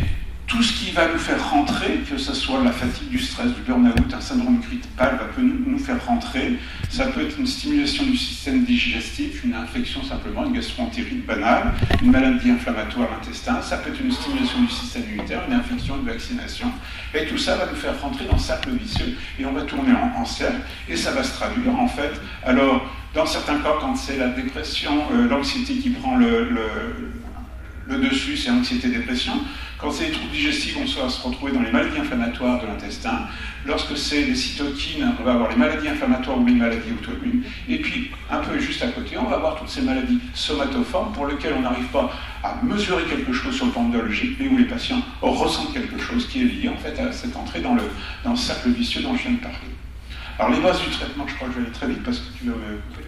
tout ce qui va nous faire rentrer, que ce soit la fatigue, du stress, du burn-out, un syndrome grippal, peut nous faire rentrer. Ça peut être une stimulation du système digestif, une infection simplement, une gastroentérite banale, une maladie inflammatoire à l'intestin. Ça peut être une stimulation du système immunitaire, une infection, une vaccination. Et tout ça va nous faire rentrer dans le cercle vicieux et on va tourner en cercle. Et ça va se traduire en fait. Alors, dans certains cas, quand c'est la dépression, l'anxiété qui prend le dessus, c'est anxiété-dépression. Quand c'est les troubles digestifs, on va se retrouver dans les maladies inflammatoires de l'intestin. Lorsque c'est les cytokines, on va avoir les maladies inflammatoires ou les maladies auto-immunes. Et puis, un peu juste à côté, on va avoir toutes ces maladies somatoformes pour lesquelles on n'arrive pas à mesurer quelque chose sur le plan biologique, mais où les patients ressentent quelque chose qui est lié en fait à cette entrée dans le cercle vicieux dont je viens de parler. Alors les bases du traitement, je crois que je vais aller très vite parce que tu veux me couper.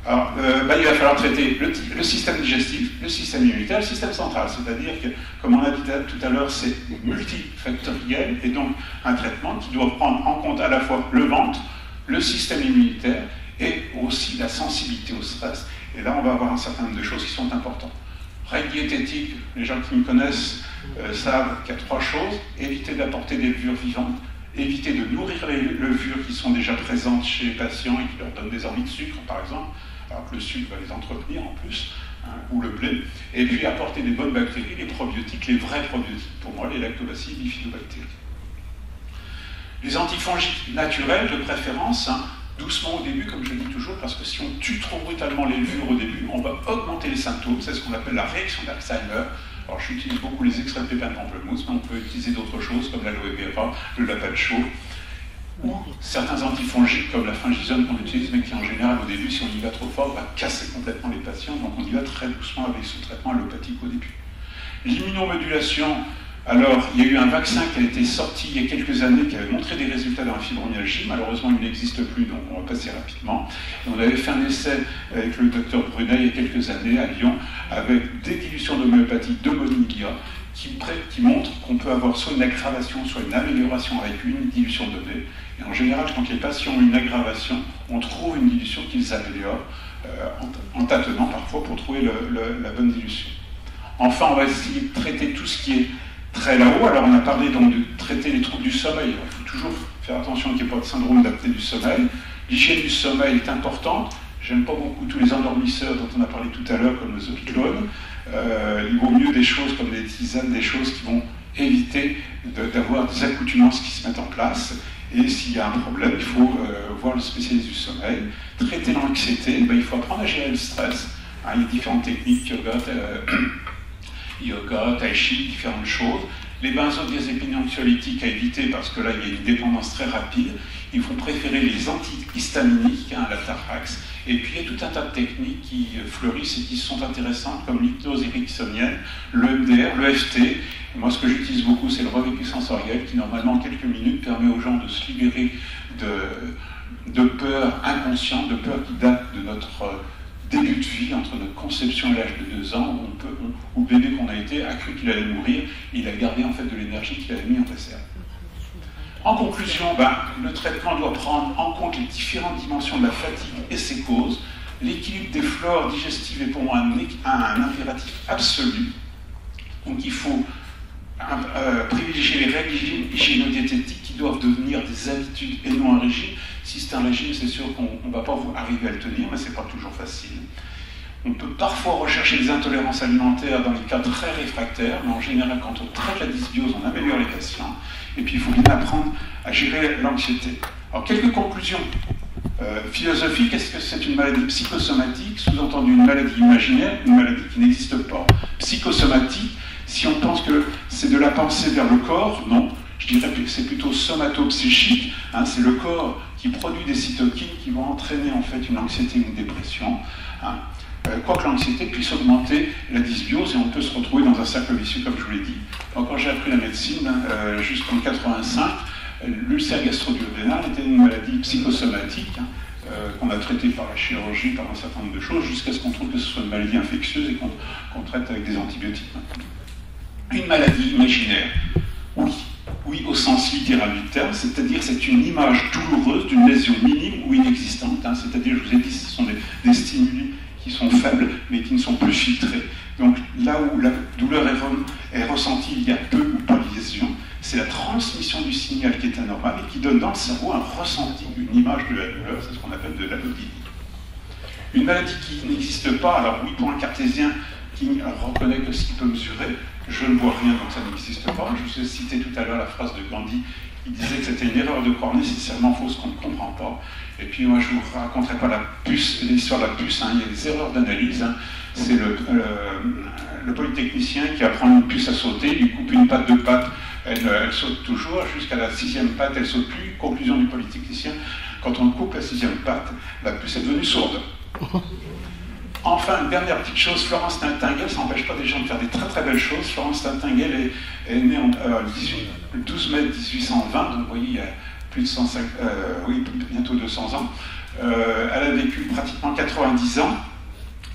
Alors, il va falloir traiter le système digestif, le système immunitaire, le système central. C'est-à-dire que, comme on a dit tout à l'heure, c'est multifactoriel et donc un traitement qui doit prendre en compte à la fois le ventre, le système immunitaire et aussi la sensibilité au stress. Et là, on va avoir un certain nombre de choses qui sont importantes. Règle diététique, les gens qui me connaissent savent qu'il y a 3 choses. Éviter d'apporter des levures vivantes, éviter de nourrir les levures qui sont déjà présentes chez les patients et qui leur donnent des envies de sucre, par exemple, alors que le sucre va les entretenir en plus, ou le blé, et puis apporter des bonnes bactéries, les probiotiques, les vrais probiotiques, pour moi les lactobacilles, les bifidobactéries. Les antifongiques naturels de préférence, doucement au début, comme je dis toujours, parce que si on tue trop brutalement les levures au début, on va augmenter les symptômes, c'est ce qu'on appelle la réaction d'Alzheimer. Alors j'utilise beaucoup les extraits de pépins de pamplemousse, mais on peut utiliser d'autres choses comme l'aloe vera, le lapin chaud, ou certains antifongiques comme la fungizone qu'on utilise, mais qui en général au début, si on y va trop fort, va casser complètement les patients, donc on y va très doucement avec ce traitement allopathique au début. L'immunomodulation, alors il y a eu un vaccin qui a été sorti il y a quelques années qui avait montré des résultats dans la fibromyalgie, malheureusement il n'existe plus, donc on va passer rapidement. Et on avait fait un essai avec le docteur Brunet il y a quelques années à Lyon, avec des dilutions d'homéopathie de Monilia, qui montre qu'on peut avoir soit une aggravation, soit une amélioration avec une dilution donnée. Et en général, quand les patients ont une aggravation, on trouve une dilution qu'ils améliorent en tâtonnant parfois pour trouver la bonne dilution. Enfin, on va essayer de traiter tout ce qui est très là-haut. Alors, on a parlé donc de traiter les troubles du sommeil. Il faut toujours faire attention qu'il n'y ait pas de syndrome d'apnée du sommeil. L'hygiène du sommeil est importante. J'aime pas beaucoup tous les endormisseurs dont on a parlé tout à l'heure, comme le zopiclone. Il vaut mieux des choses comme des tisanes, des choses qui vont éviter d'avoir des accoutumances qui se mettent en place. Et s'il y a un problème, il faut voir le spécialiste du sommeil. Traiter l'anxiété, il faut apprendre à gérer le stress. Il y a différentes techniques, yoga, tai chi, différentes choses. Les benzodiazépines anxiolytiques à éviter parce que là, il y a une dépendance très rapide. Il faut préférer les antihistaminiques, la Tarax. Et puis, il y a tout un tas de techniques qui fleurissent et qui sont intéressantes, comme l'hypnose ericksonienne, le MDR, le FT. Moi, ce que j'utilise beaucoup, c'est le revécu sensoriel, qui, normalement, en quelques minutes, permet aux gens de se libérer de peurs inconscientes, de peurs qui datent de notre début de vie, entre notre conception et l'âge de 2 ans, où le bébé qu'on a été a cru qu'il allait mourir, et il a gardé en fait de l'énergie qu'il avait mis en réserve. En conclusion, le traitement doit prendre en compte les différentes dimensions de la fatigue et ses causes. L'équilibre des flores digestives est pour moi un impératif absolu. Donc il faut privilégier les règles hygiéno-diététiques qui doivent devenir des habitudes et non un régime. Si c'est un régime, c'est sûr qu'on ne va pas arriver à le tenir, mais ce n'est pas toujours facile. On peut parfois rechercher des intolérances alimentaires dans les cas très réfractaires, mais en général, quand on traite la dysbiose, on améliore les patients. Et puis, il faut bien apprendre à gérer l'anxiété. Alors, quelques conclusions philosophiques. Est-ce que c'est une maladie psychosomatique, sous-entendu une maladie imaginaire, une maladie qui n'existe pas? Psychosomatique, si on pense que c'est de la pensée vers le corps, non. Je dirais que c'est plutôt somato-psychique, c'est le corps qui produit des cytokines qui vont entraîner en fait une anxiété ou une dépression. Hein. Quoique l'anxiété puisse augmenter la dysbiose et on peut se retrouver dans un cercle vicieux comme je vous l'ai dit. Donc, quand j'ai appris la médecine, jusqu'en 85, l'ulcère gastro-duodénal était une maladie psychosomatique qu'on a traitée par la chirurgie, par un certain nombre de choses, jusqu'à ce qu'on trouve que ce soit une maladie infectieuse et qu'on traite avec des antibiotiques. Une maladie imaginaire, oui. Oui, au sens littéral du terme, c'est-à-dire c'est une image douloureuse d'une lésion minime ou inexistante. Hein, c'est-à-dire, je vous ai dit, ce sont des stimuli qui sont faibles, mais qui ne sont plus filtrés. Donc là où la douleur est ressentie il y a peu ou pas de lésion, c'est la transmission du signal qui est anormale et qui donne dans le cerveau un ressenti, une image de la douleur, c'est ce qu'on appelle de l'allodynie. Une maladie qui n'existe pas, alors oui, pour un cartésien qui reconnaît que ce qu'il peut mesurer, je ne vois rien, donc ça n'existe pas. Je vous ai cité tout à l'heure la phrase de Gandhi qui disait que c'était une erreur de croire nécessairement fausse qu'on ne comprend pas. Et puis moi, je ne vous raconterai pas l'histoire de la puce, hein. Il y a des erreurs d'analyse. Hein. C'est le polytechnicien qui apprend une puce à sauter, il lui coupe une patte, 2 pattes, elle saute toujours, jusqu'à la 6e patte, elle ne saute plus. Conclusion du polytechnicien, quand on coupe la 6e patte, la puce est devenue sourde. Enfin, une dernière petite chose, Florence Nightingale, ça n'empêche pas des gens de faire des très très belles choses. Florence Nightingale est née le 12 mai 1820, donc vous voyez, il y a plus de bientôt 200 ans. Elle a vécu pratiquement 90 ans.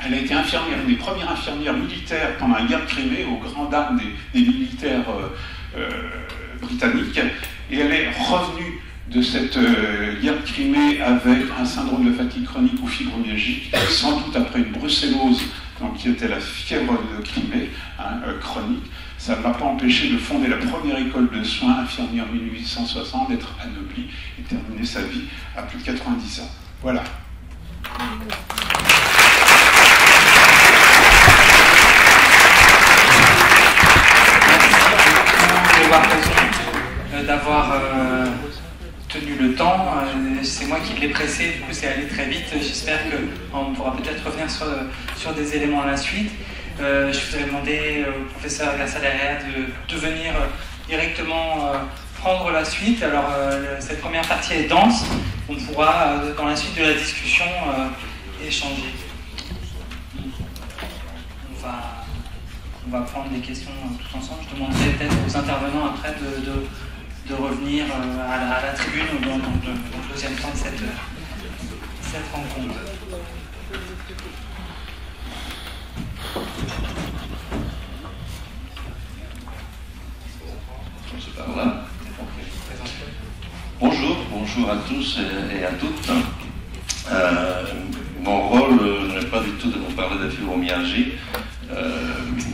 Elle a été infirmière, une des premières infirmières militaires pendant la guerre de Crimée, aux grandes dames des militaires britanniques. Et elle est revenue de cette guerre de Crimée avec un syndrome de fatigue chronique ou fibromyalgique, sans doute après une brucellose, donc, qui était la fièvre de Crimée, chronique. Ça ne l'a pas empêché de fonder la première école de soins infirmiers en 1860, d'être anoblie et terminer sa vie à plus de 90 ans. Voilà. D'avoir tenu le temps, c'est moi qui l'ai pressé, du coup c'est allé très vite. J'espère qu'on pourra peut-être revenir sur des éléments à la suite. Je voudrais demander au professeur Garcia Larrea de venir directement prendre la suite. Alors cette première partie est dense, on pourra dans la suite de la discussion échanger. On va prendre des questions tous ensemble. Je demanderai peut-être aux intervenants après de revenir à la tribune dans le deuxième temps de cette rencontre. C'est par là. Bonjour à tous et à toutes. Mon rôle n'est pas du tout de vous parler de fibromyalgie.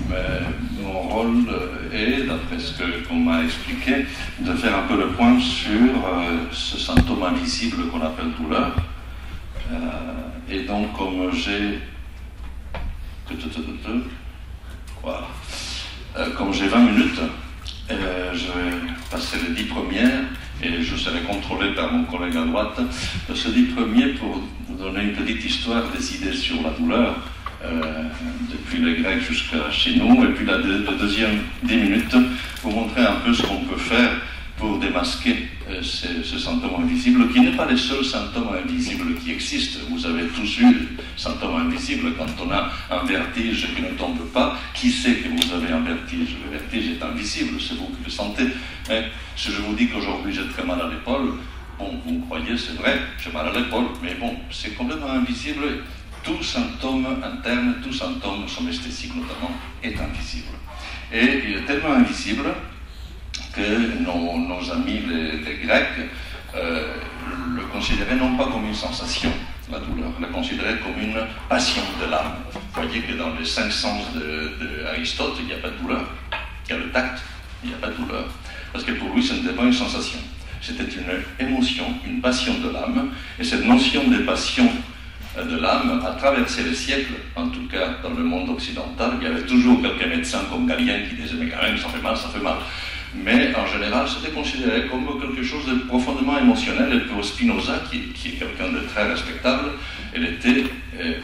Mais mon rôle est, d'après ce qu'on m'a expliqué, de faire un peu le point sur ce symptôme invisible qu'on appelle douleur. Et donc, comme j'ai... Voilà. Comme j'ai 20 minutes, je vais passer les 10 premières et je serai contrôlé par mon collègue à droite. Ce 10 premiers pour vous donner une petite histoire des idées sur la douleur. Depuis les Grecs jusqu'à chez nous, et puis la deuxième 10 minutes, pour montrer un peu ce qu'on peut faire pour démasquer ce symptôme invisible, qui n'est pas le seul symptôme invisible qui existe. Vous avez tous eu des symptômes invisibles quand on a un vertige qui ne tombe pas. Qui sait que vous avez un vertige? Le vertige est invisible, c'est vous qui le sentez. Mais si je vous dis qu'aujourd'hui j'ai très mal à l'épaule, bon, vous me croyez, c'est vrai, j'ai mal à l'épaule, mais bon, c'est complètement invisible. Tout symptôme interne, tout symptôme somesthésique notamment, est invisible. Et il est tellement invisible que nos amis les Grecs le considéraient non pas comme une sensation, la douleur, le considéraient comme une passion de l'âme. Vous voyez que dans les 5 sens d'Aristote, il n'y a pas de douleur. Il y a le tact, il n'y a pas de douleur. Parce que pour lui, ce n'était pas une sensation. C'était une émotion, une passion de l'âme. Et cette notion de passion de l'âme a traversé les siècles, en tout cas dans le monde occidental. Il y avait toujours quelques médecins comme Galien qui disaient mais quand même ça fait mal, ça fait mal. Mais en général c'était considéré comme quelque chose de profondément émotionnel. Et pour Spinoza, qui est quelqu'un de très respectable, elle était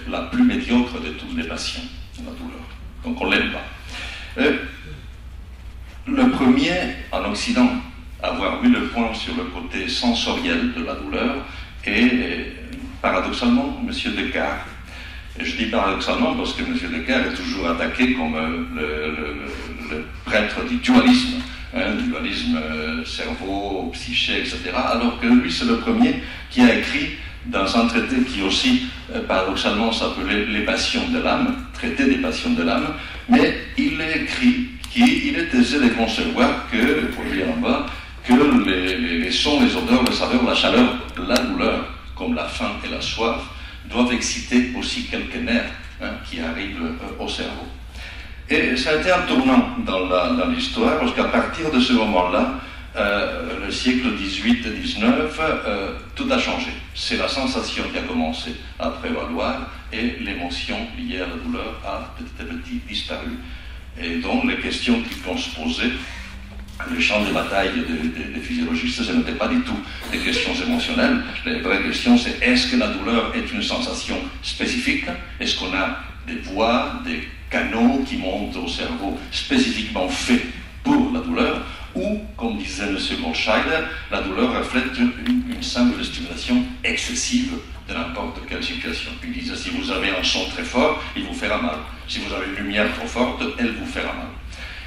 la plus médiocre de toutes les passions, la douleur. Donc on ne l'aime pas. Le premier en Occident avoir mis le point sur le côté sensoriel de la douleur et, paradoxalement, M. Descartes. Et je dis paradoxalement parce que M. Descartes est toujours attaqué comme le prêtre du dualisme, dualisme cerveau, psyché, etc. Alors que lui, c'est le premier qui a écrit dans un traité qui aussi, paradoxalement, s'appelait Les passions de l'âme, traité des passions de l'âme, mais il a écrit qu'il est aisé de concevoir que, pour lui en bas, que les sons, les odeurs, les saveurs, la chaleur, la douleur, comme la faim et la soif, doivent exciter aussi quelques nerfs qui arrivent au cerveau. Et ça a été un tournant dans l'histoire, parce qu'à partir de ce moment-là, le siècle XVIII et XIX, tout a changé. C'est la sensation qui a commencé à prévaloir et l'émotion liée à la douleur a petit à petit disparu. Et donc les questions qui vont se poser, le champ de bataille des physiologistes, ce n'était pas du tout des questions émotionnelles. Les vraies questions, c'est est-ce que la douleur est une sensation spécifique? Est-ce qu'on a des voies, des canaux qui montent au cerveau spécifiquement faits pour la douleur? Ou, comme disait M. Goldscheider, la douleur reflète une simple stimulation excessive de n'importe quelle situation. Il disait, si vous avez un son très fort, il vous fera mal. Si vous avez une lumière trop forte, elle vous fera mal.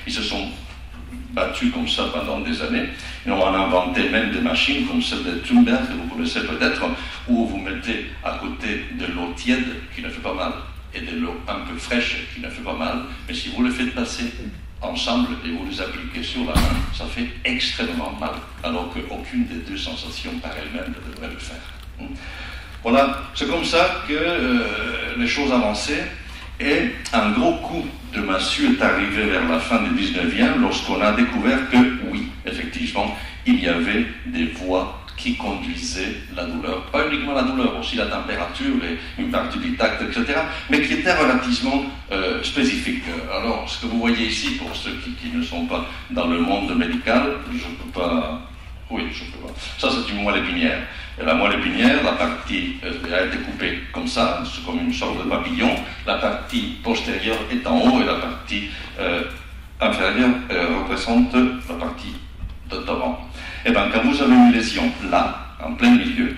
Ils se sont battus comme ça pendant des années. Ils ont inventé même des machines comme celle de Thunberg, que vous connaissez peut-être, où vous mettez à côté de l'eau tiède, qui ne fait pas mal, et de l'eau un peu fraîche, qui ne fait pas mal, mais si vous les faites passer ensemble et vous les appliquez sur la main, ça fait extrêmement mal, alors qu'aucune des deux sensations par elle-même ne devrait le faire. Voilà, c'est comme ça que les choses avançaient, et un gros coup de massue est arrivé vers la fin du 19e, lorsqu'on a découvert que, oui, effectivement, il y avait des voies qui conduisaient la douleur, pas uniquement la douleur, aussi la température et une partie du tact, etc., mais qui étaient relativement spécifiques. Alors, ce que vous voyez ici, pour ceux qui ne sont pas dans le monde médical, je ne peux pas... Oui, je peux pas. Ça, c'est une moelle épinière. Et la moelle épinière, la partie a été coupée comme ça, c'est comme une sorte de papillon. La partie postérieure est en haut et la partie inférieure représente la partie de devant. Et bien, quand vous avez une lésion là, en plein milieu,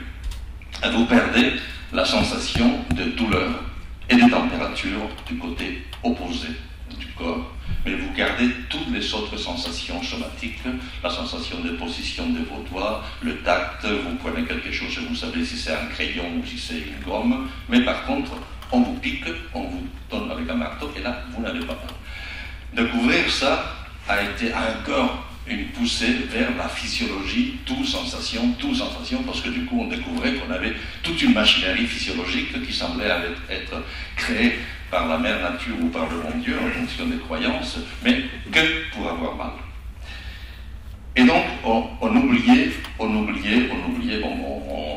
vous perdez la sensation de douleur et de température du côté opposé du corps, mais vous gardez toutes les autres sensations somatiques, la sensation de position de vos doigts, le tact, vous prenez quelque chose et vous savez si c'est un crayon ou si c'est une gomme, mais par contre, on vous pique, on vous donne avec un marteau, et là, vous n'avez pas mal. Découvrir ça a été encore une poussée vers la physiologie, tout sensation, parce que du coup, on découvrait qu'on avait toute une machinerie physiologique qui semblait être créée par la mère nature ou par le bon Dieu, en fonction des croyances, mais que pour avoir mal. Et donc, on oubliait,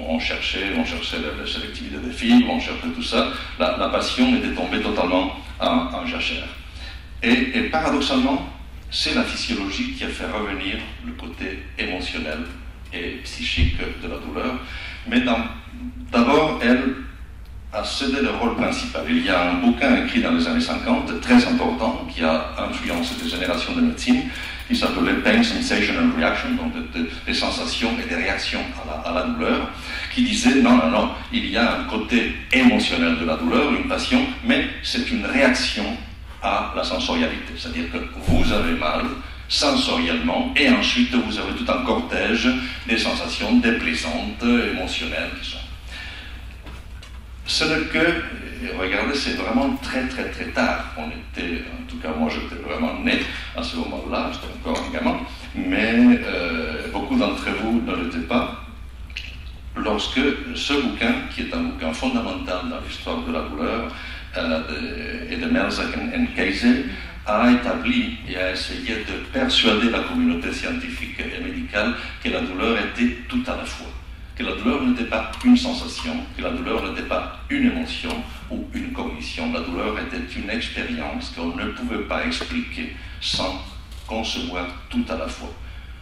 on cherchait la sélectivité des fibres, on cherchait tout ça, la passion était tombée totalement en jachère. Et paradoxalement, c'est la physiologie qui a fait revenir le côté émotionnel et psychique de la douleur, mais d'abord, elle a cédé le rôle principal. Il y a un bouquin écrit dans les années 50, très important, qui a influencé des générations de médecine, qui s'appelait Pain, Sensation and Reaction, donc des sensations et des réactions à la douleur, qui disait non, il y a un côté émotionnel de la douleur, une passion, mais c'est une réaction à la sensorialité. C'est-à-dire que vous avez mal sensoriellement et ensuite vous avez tout un cortège des sensations déplaisantes, émotionnelles qui sont. Ce n'est que, regardez, c'est vraiment très tard. On était, en tout cas moi j'étais vraiment né à ce moment-là, j'étais encore un gamin, mais beaucoup d'entre vous ne l'étaient pas. Lorsque ce bouquin, qui est un bouquin fondamental dans l'histoire de la douleur, et de Melzack et Kayser, a établi et a essayé de persuader la communauté scientifique et médicale que la douleur était tout à la fois. Que la douleur n'était pas une sensation, que la douleur n'était pas une émotion ou une cognition. La douleur était une expérience qu'on ne pouvait pas expliquer sans concevoir tout à la fois.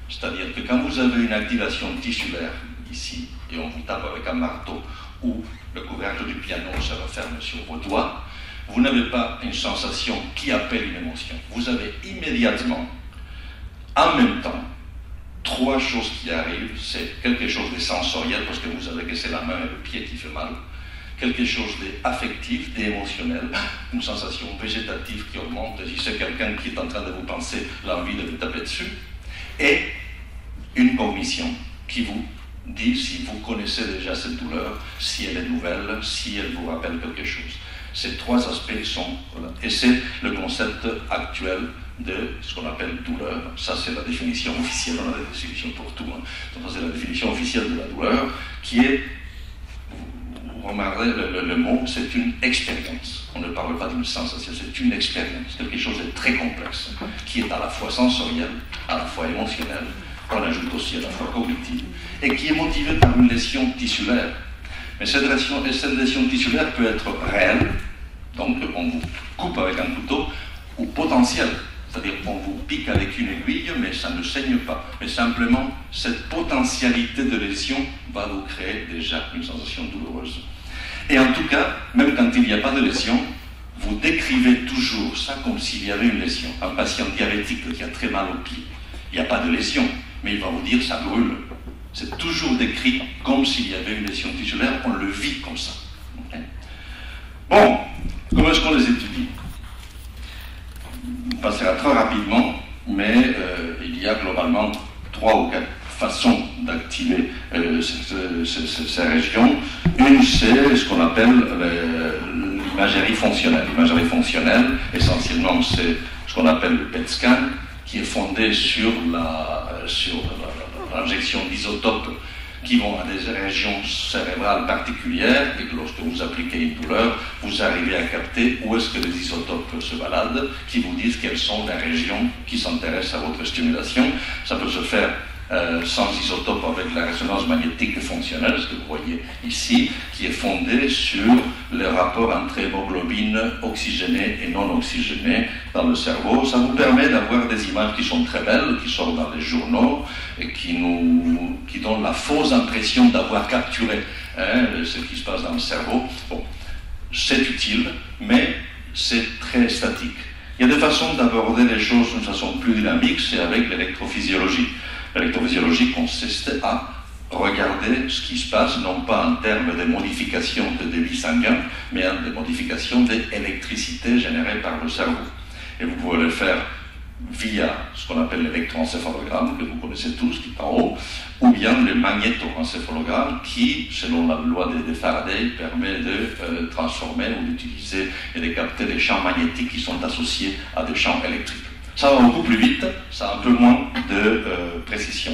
C'est-à-dire que quand vous avez une activation tissulaire ici, et on vous tape avec un marteau, ou le couvercle du piano se referme sur vos doigts, vous n'avez pas une sensation qui appelle une émotion. Vous avez immédiatement, en même temps, trois choses qui arrivent. C'est quelque chose de sensoriel, parce que vous savez que c'est la main et le pied qui fait mal. Quelque chose d'affectif, d'émotionnel, une sensation végétative qui augmente, si c'est quelqu'un qui est en train de vous penser l'envie de vous taper dessus, et une cognition qui vous dit si vous connaissez déjà cette douleur, si elle est nouvelle, si elle vous rappelle quelque chose. Ces trois aspects sont... Voilà. Et c'est le concept actuel de ce qu'on appelle douleur. Ça, c'est la définition officielle, on a des définitions pour tout. Hein. Donc, ça, c'est la définition officielle de la douleur, qui est... Vous remarquerez, le mot, c'est une expérience. On ne parle pas d'une sensation, c'est une expérience. Quelque chose de très complexe, qui est à la fois sensoriel, à la fois émotionnel, on ajoute aussi à la fois cognitive, et qui est motivé par une lésion tissulaire. Mais cette lésion tissulaire peut être réelle, donc on vous coupe avec un couteau, ou potentielle, c'est-à-dire qu'on vous pique avec une aiguille, mais ça ne saigne pas. Mais simplement, cette potentialité de lésion va vous créer déjà une sensation douloureuse. Et en tout cas, même quand il n'y a pas de lésion, vous décrivez toujours ça comme s'il y avait une lésion. Un patient diabétique qui a très mal au pied, il n'y a pas de lésion, mais il va vous dire ça brûle. C'est toujours décrit comme s'il y avait une lésion tissulaire, on le vit comme ça. Okay. Bon, comment est-ce qu'on les étudie? On passera très rapidement, mais il y a globalement 3 ou 4 façons d'activer ces régions. Une, c'est ce qu'on appelle l'imagerie fonctionnelle. L'imagerie fonctionnelle, essentiellement, c'est ce qu'on appelle le PET scan, qui est fondé sur l'injection d'isotopes qui vont à des régions cérébrales particulières, et que lorsque vous appliquez une douleur, vous arrivez à capter où est-ce que les isotopes se baladent, qui vous disent quelles sont les régions qui s'intéressent à votre stimulation. Ça peut se faire sans isotope avec la résonance magnétique fonctionnelle, ce que vous voyez ici, qui est fondée sur le rapport entre hémoglobine oxygénée et non oxygénée dans le cerveau. Ça vous permet d'avoir des images qui sont très belles, qui sortent dans les journaux et qui donnent la fausse impression d'avoir capturé ce qui se passe dans le cerveau. Bon, c'est utile, mais c'est très statique. Il y a des façons d'aborder les choses d'une façon plus dynamique, c'est avec l'électrophysiologie. L'électrophysiologie consiste à regarder ce qui se passe, non pas en termes de modification de débit sanguin, mais en des modifications d'électricité générée par le cerveau. Et vous pouvez le faire via ce qu'on appelle l'électroencéphalogramme, que vous connaissez tous, qui est en haut, ou bien le magnétoencéphalogramme, qui, selon la loi de Faraday, permet de transformer ou d'utiliser et de capter des champs magnétiques qui sont associés à des champs électriques. Ça va beaucoup plus vite, ça a un peu moins de précision.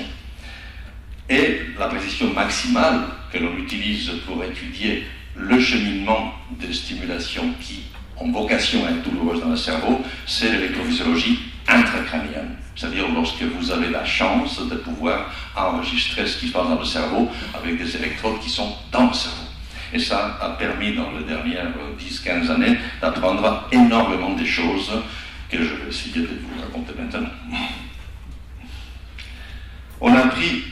Et la précision maximale que l'on utilise pour étudier le cheminement de stimulation qui ont vocation à être douloureuses dans le cerveau, c'est l'électrophysiologie intracrânienne. C'est-à-dire lorsque vous avez la chance de pouvoir enregistrer ce qui se passe dans le cerveau avec des électrodes qui sont dans le cerveau. Et ça a permis dans les dernières 10-15 années d'apprendre énormément de choses que je vais essayer de vous raconter maintenant. On a appris,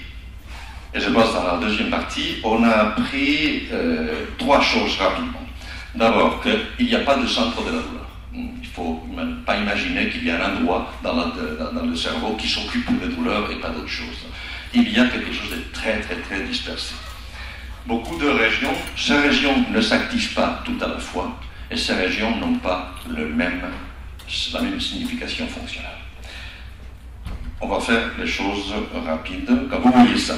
et je passe dans la deuxième partie, on a appris 3 choses rapidement. D'abord, qu'il n'y a pas de centre de la douleur. Il ne faut même pas imaginer qu'il y a un endroit dans le cerveau qui s'occupe des douleurs et pas d'autre chose. Il y a quelque chose de très très très dispersé. Beaucoup de régions, ces régions ne s'activent pas tout à la fois, et ces régions n'ont pas la même signification fonctionnelle. On va faire les choses rapides. Quand vous voyez ça,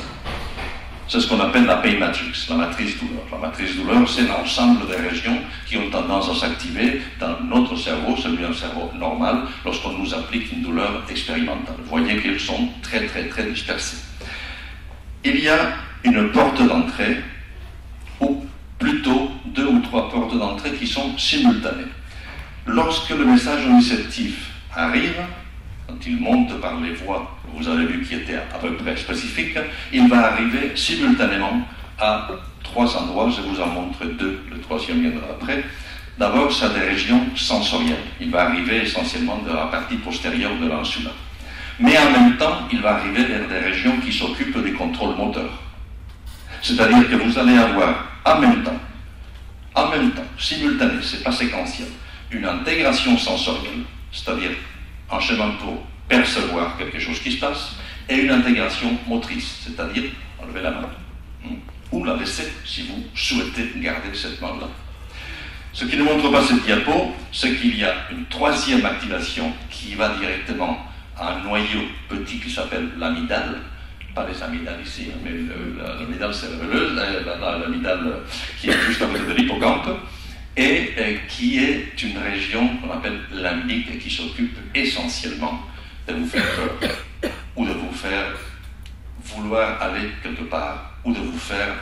c'est ce qu'on appelle la pain matrix, la matrice douleur. La matrice douleur, c'est l'ensemble des régions qui ont tendance à s'activer dans notre cerveau, celui d'un cerveau normal, lorsqu'on nous applique une douleur expérimentale. Vous voyez qu'elles sont très très très dispersées. Il y a une porte d'entrée, ou plutôt 2 ou 3 portes d'entrée qui sont simultanées. Lorsque le message réceptif arrive, quand il monte par les voies, vous avez vu qui étaient à peu près spécifiques, il va arriver simultanément à 3 endroits, je vous en montre 2, le 3e viendra après. D'abord, c'est des régions sensorielles. Il va arriver essentiellement de la partie postérieure de l'insula. Mais en même temps, il va arriver vers des régions qui s'occupent des contrôles moteurs. C'est-à-dire que vous allez avoir en même temps, simultané, c'est pas séquentiel, une intégration sensorielle, c'est-à-dire un chemin pour percevoir quelque chose qui se passe, et une intégration motrice, c'est-à-dire enlever la main, ou la laisser si vous souhaitez garder cette main-là. Ce qui ne montre pas cette diapo, c'est qu'il y a une troisième activation qui va directement à un noyau petit qui s'appelle l'amygdale, pas les amygdales ici, mais l'amygdale cérébraleuse, l'amygdale qui est juste à côté de l'hippocampe, et qui est une région qu'on appelle limbique et qui s'occupe essentiellement de vous faire peur, ou de vous faire vouloir aller quelque part, ou de vous faire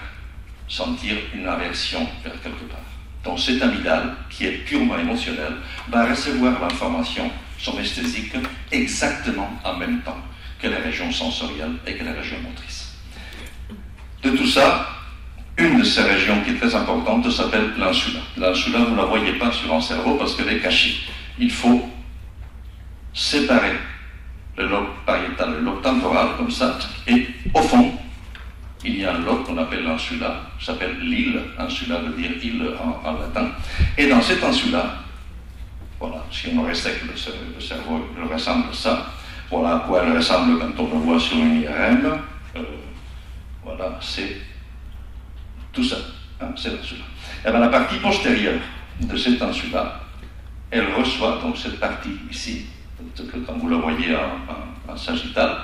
sentir une aversion vers quelque part. Donc cette amygdale, qui est purement émotionnelle, va recevoir l'information somesthésique exactement en même temps que les régions sensorielles et que les régions motrices. De tout ça, une de ces régions qui est très importante s'appelle l'insula. L'insula, vous ne la voyez pas sur un cerveau parce qu'elle est cachée. Il faut séparer le lobe pariétal, le lobe temporal, comme ça, et au fond, il y a un lobe qu'on appelle l'insula, qui s'appelle l'île. Insula veut dire île en latin. Et dans cette insula, voilà, si on resecte le cerveau, il ressemble à ça. Voilà à quoi elle ressemble quand on le voit sur une IRM. Voilà, c'est tout ça. Hein, c'est l'insula. Et bien la partie postérieure de cette insula, elle reçoit donc cette partie ici, quand vous la voyez en sagittal,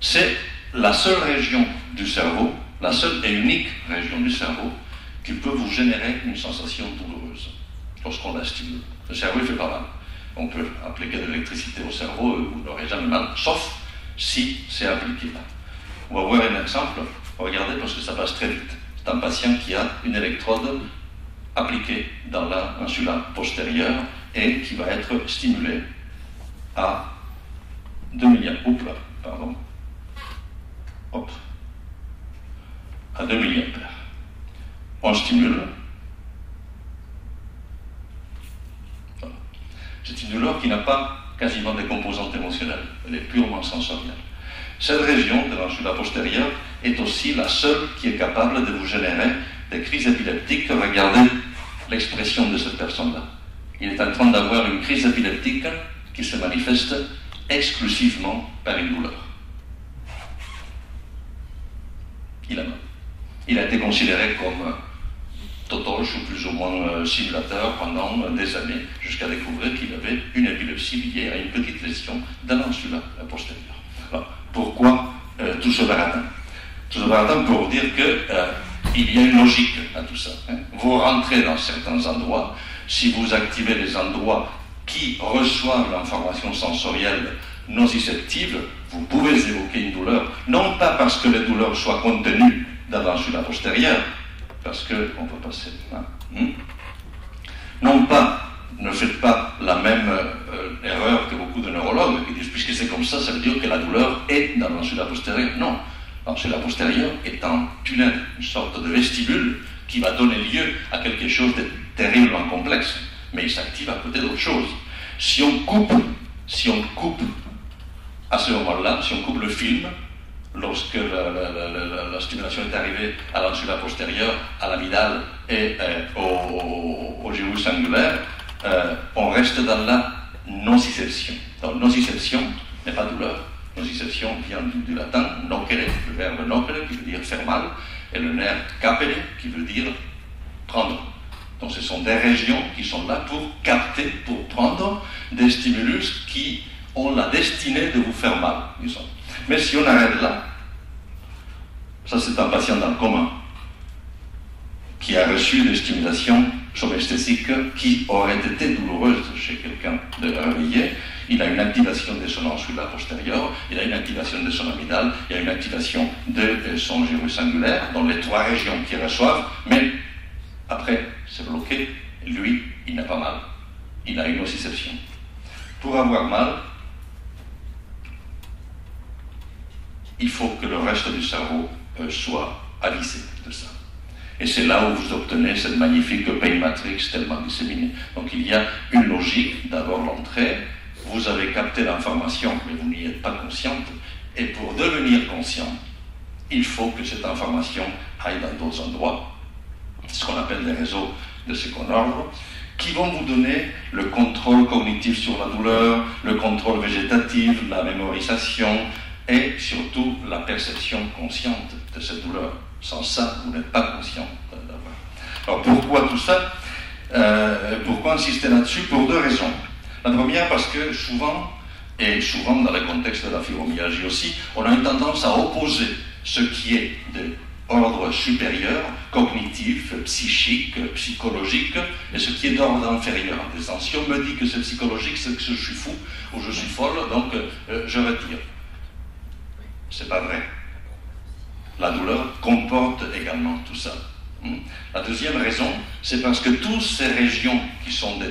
c'est la seule région du cerveau, la seule et unique région du cerveau qui peut vous générer une sensation douloureuse lorsqu'on la stimule. Le cerveau, il fait pas mal. On peut appliquer de l'électricité au cerveau, vous n'aurez jamais mal, sauf si c'est appliqué là. On va voir un exemple, regardez parce que ça passe très vite. C'est un patient qui a une électrode appliquée dans l'insula postérieure et qui va être stimulé à 2 milliamps. Hop. À 2 milliampères. On stimule. Voilà. C'est une douleur qui n'a pas quasiment des composantes émotionnelles. Elle est purement sensorielle. Cette région de l'insula postérieure est aussi la seule qui est capable de vous générer des crises épileptiques. Regardez l'expression de cette personne-là. Il est en train d'avoir une crise épileptique qui se manifeste exclusivement par une douleur. Il a été considéré comme totoche ou plus ou moins simulateur pendant des années, jusqu'à découvrir qu'il avait une épilepsie liée à une petite lésion dans l'insula postérieure. Alors, pourquoi tout ce baratin? Tout ce baratin pour vous dire qu'il y a une logique à tout ça. Hein. Vous rentrez dans certains endroits, si vous activez les endroits qui reçoivent l'information sensorielle nociceptive, vous pouvez évoquer une douleur, non pas parce que les douleurs soient contenues dans l'insula postérieure, parce qu'on peut passer là. Non pas, ne faites pas la même erreur que beaucoup de neurologues qui disent puisque c'est comme ça, ça veut dire que la douleur est dans l'insula postérieure. Non, l'insula postérieure est un tunnel, une sorte de vestibule qui va donner lieu à quelque chose de terriblement complexe, mais il s'active à côté d'autre chose. Si on coupe à ce moment-là, si on coupe le film, lorsque la stimulation est arrivée à l'insula postérieure, à l'amygdale et au gyrus angulaire, on reste dans la nociception. Donc nociception n'est pas douleur. Nociception vient du latin nocere, le verbe nocere qui veut dire faire mal, et le nerf capere qui veut dire prendre. Donc ce sont des régions qui sont là pour capter, pour prendre des stimulus qui ont la destinée de vous faire mal, disons. Mais si on arrête là, ça c'est un patient dans le coma qui a reçu des stimulations somesthésiques qui auraient été douloureuses chez quelqu'un de réveillé. Il a une activation de son insula postérieure, il a une activation de son amygdale, il y a une activation de son gyrus angulaire, dans les 3 régions qui reçoivent, mais après c'est bloqué, lui il n'a pas mal, il a une nociception. Pour avoir mal, il faut que le reste du cerveau soit avisé de ça. Et c'est là où vous obtenez cette magnifique pain matrix tellement disséminée. Donc il y a une logique, d'abord l'entrée, vous avez capté l'information, mais vous n'y êtes pas consciente, et pour devenir conscient, il faut que cette information aille dans d'autres endroits, ce qu'on appelle des réseaux de second ordre, qui vont vous donner le contrôle cognitif sur la douleur, le contrôle végétatif, la mémorisation et surtout la perception consciente de cette douleur. Sans ça, vous n'êtes pas conscient d'avoir. Alors pourquoi tout ça? Pourquoi insister là-dessus? Pour deux raisons. La première, parce que souvent, et souvent dans le contexte de la fibromyalgie aussi, on a une tendance à opposer ce qui est d'ordre supérieur, cognitif, psychique, psychologique, et ce qui est d'ordre inférieur. Si on me dit que c'est psychologique, c'est que je suis fou ou je suis folle, donc je retire. C'est pas vrai. La douleur comporte également tout ça. La deuxième raison, c'est parce que toutes ces régions qui sont des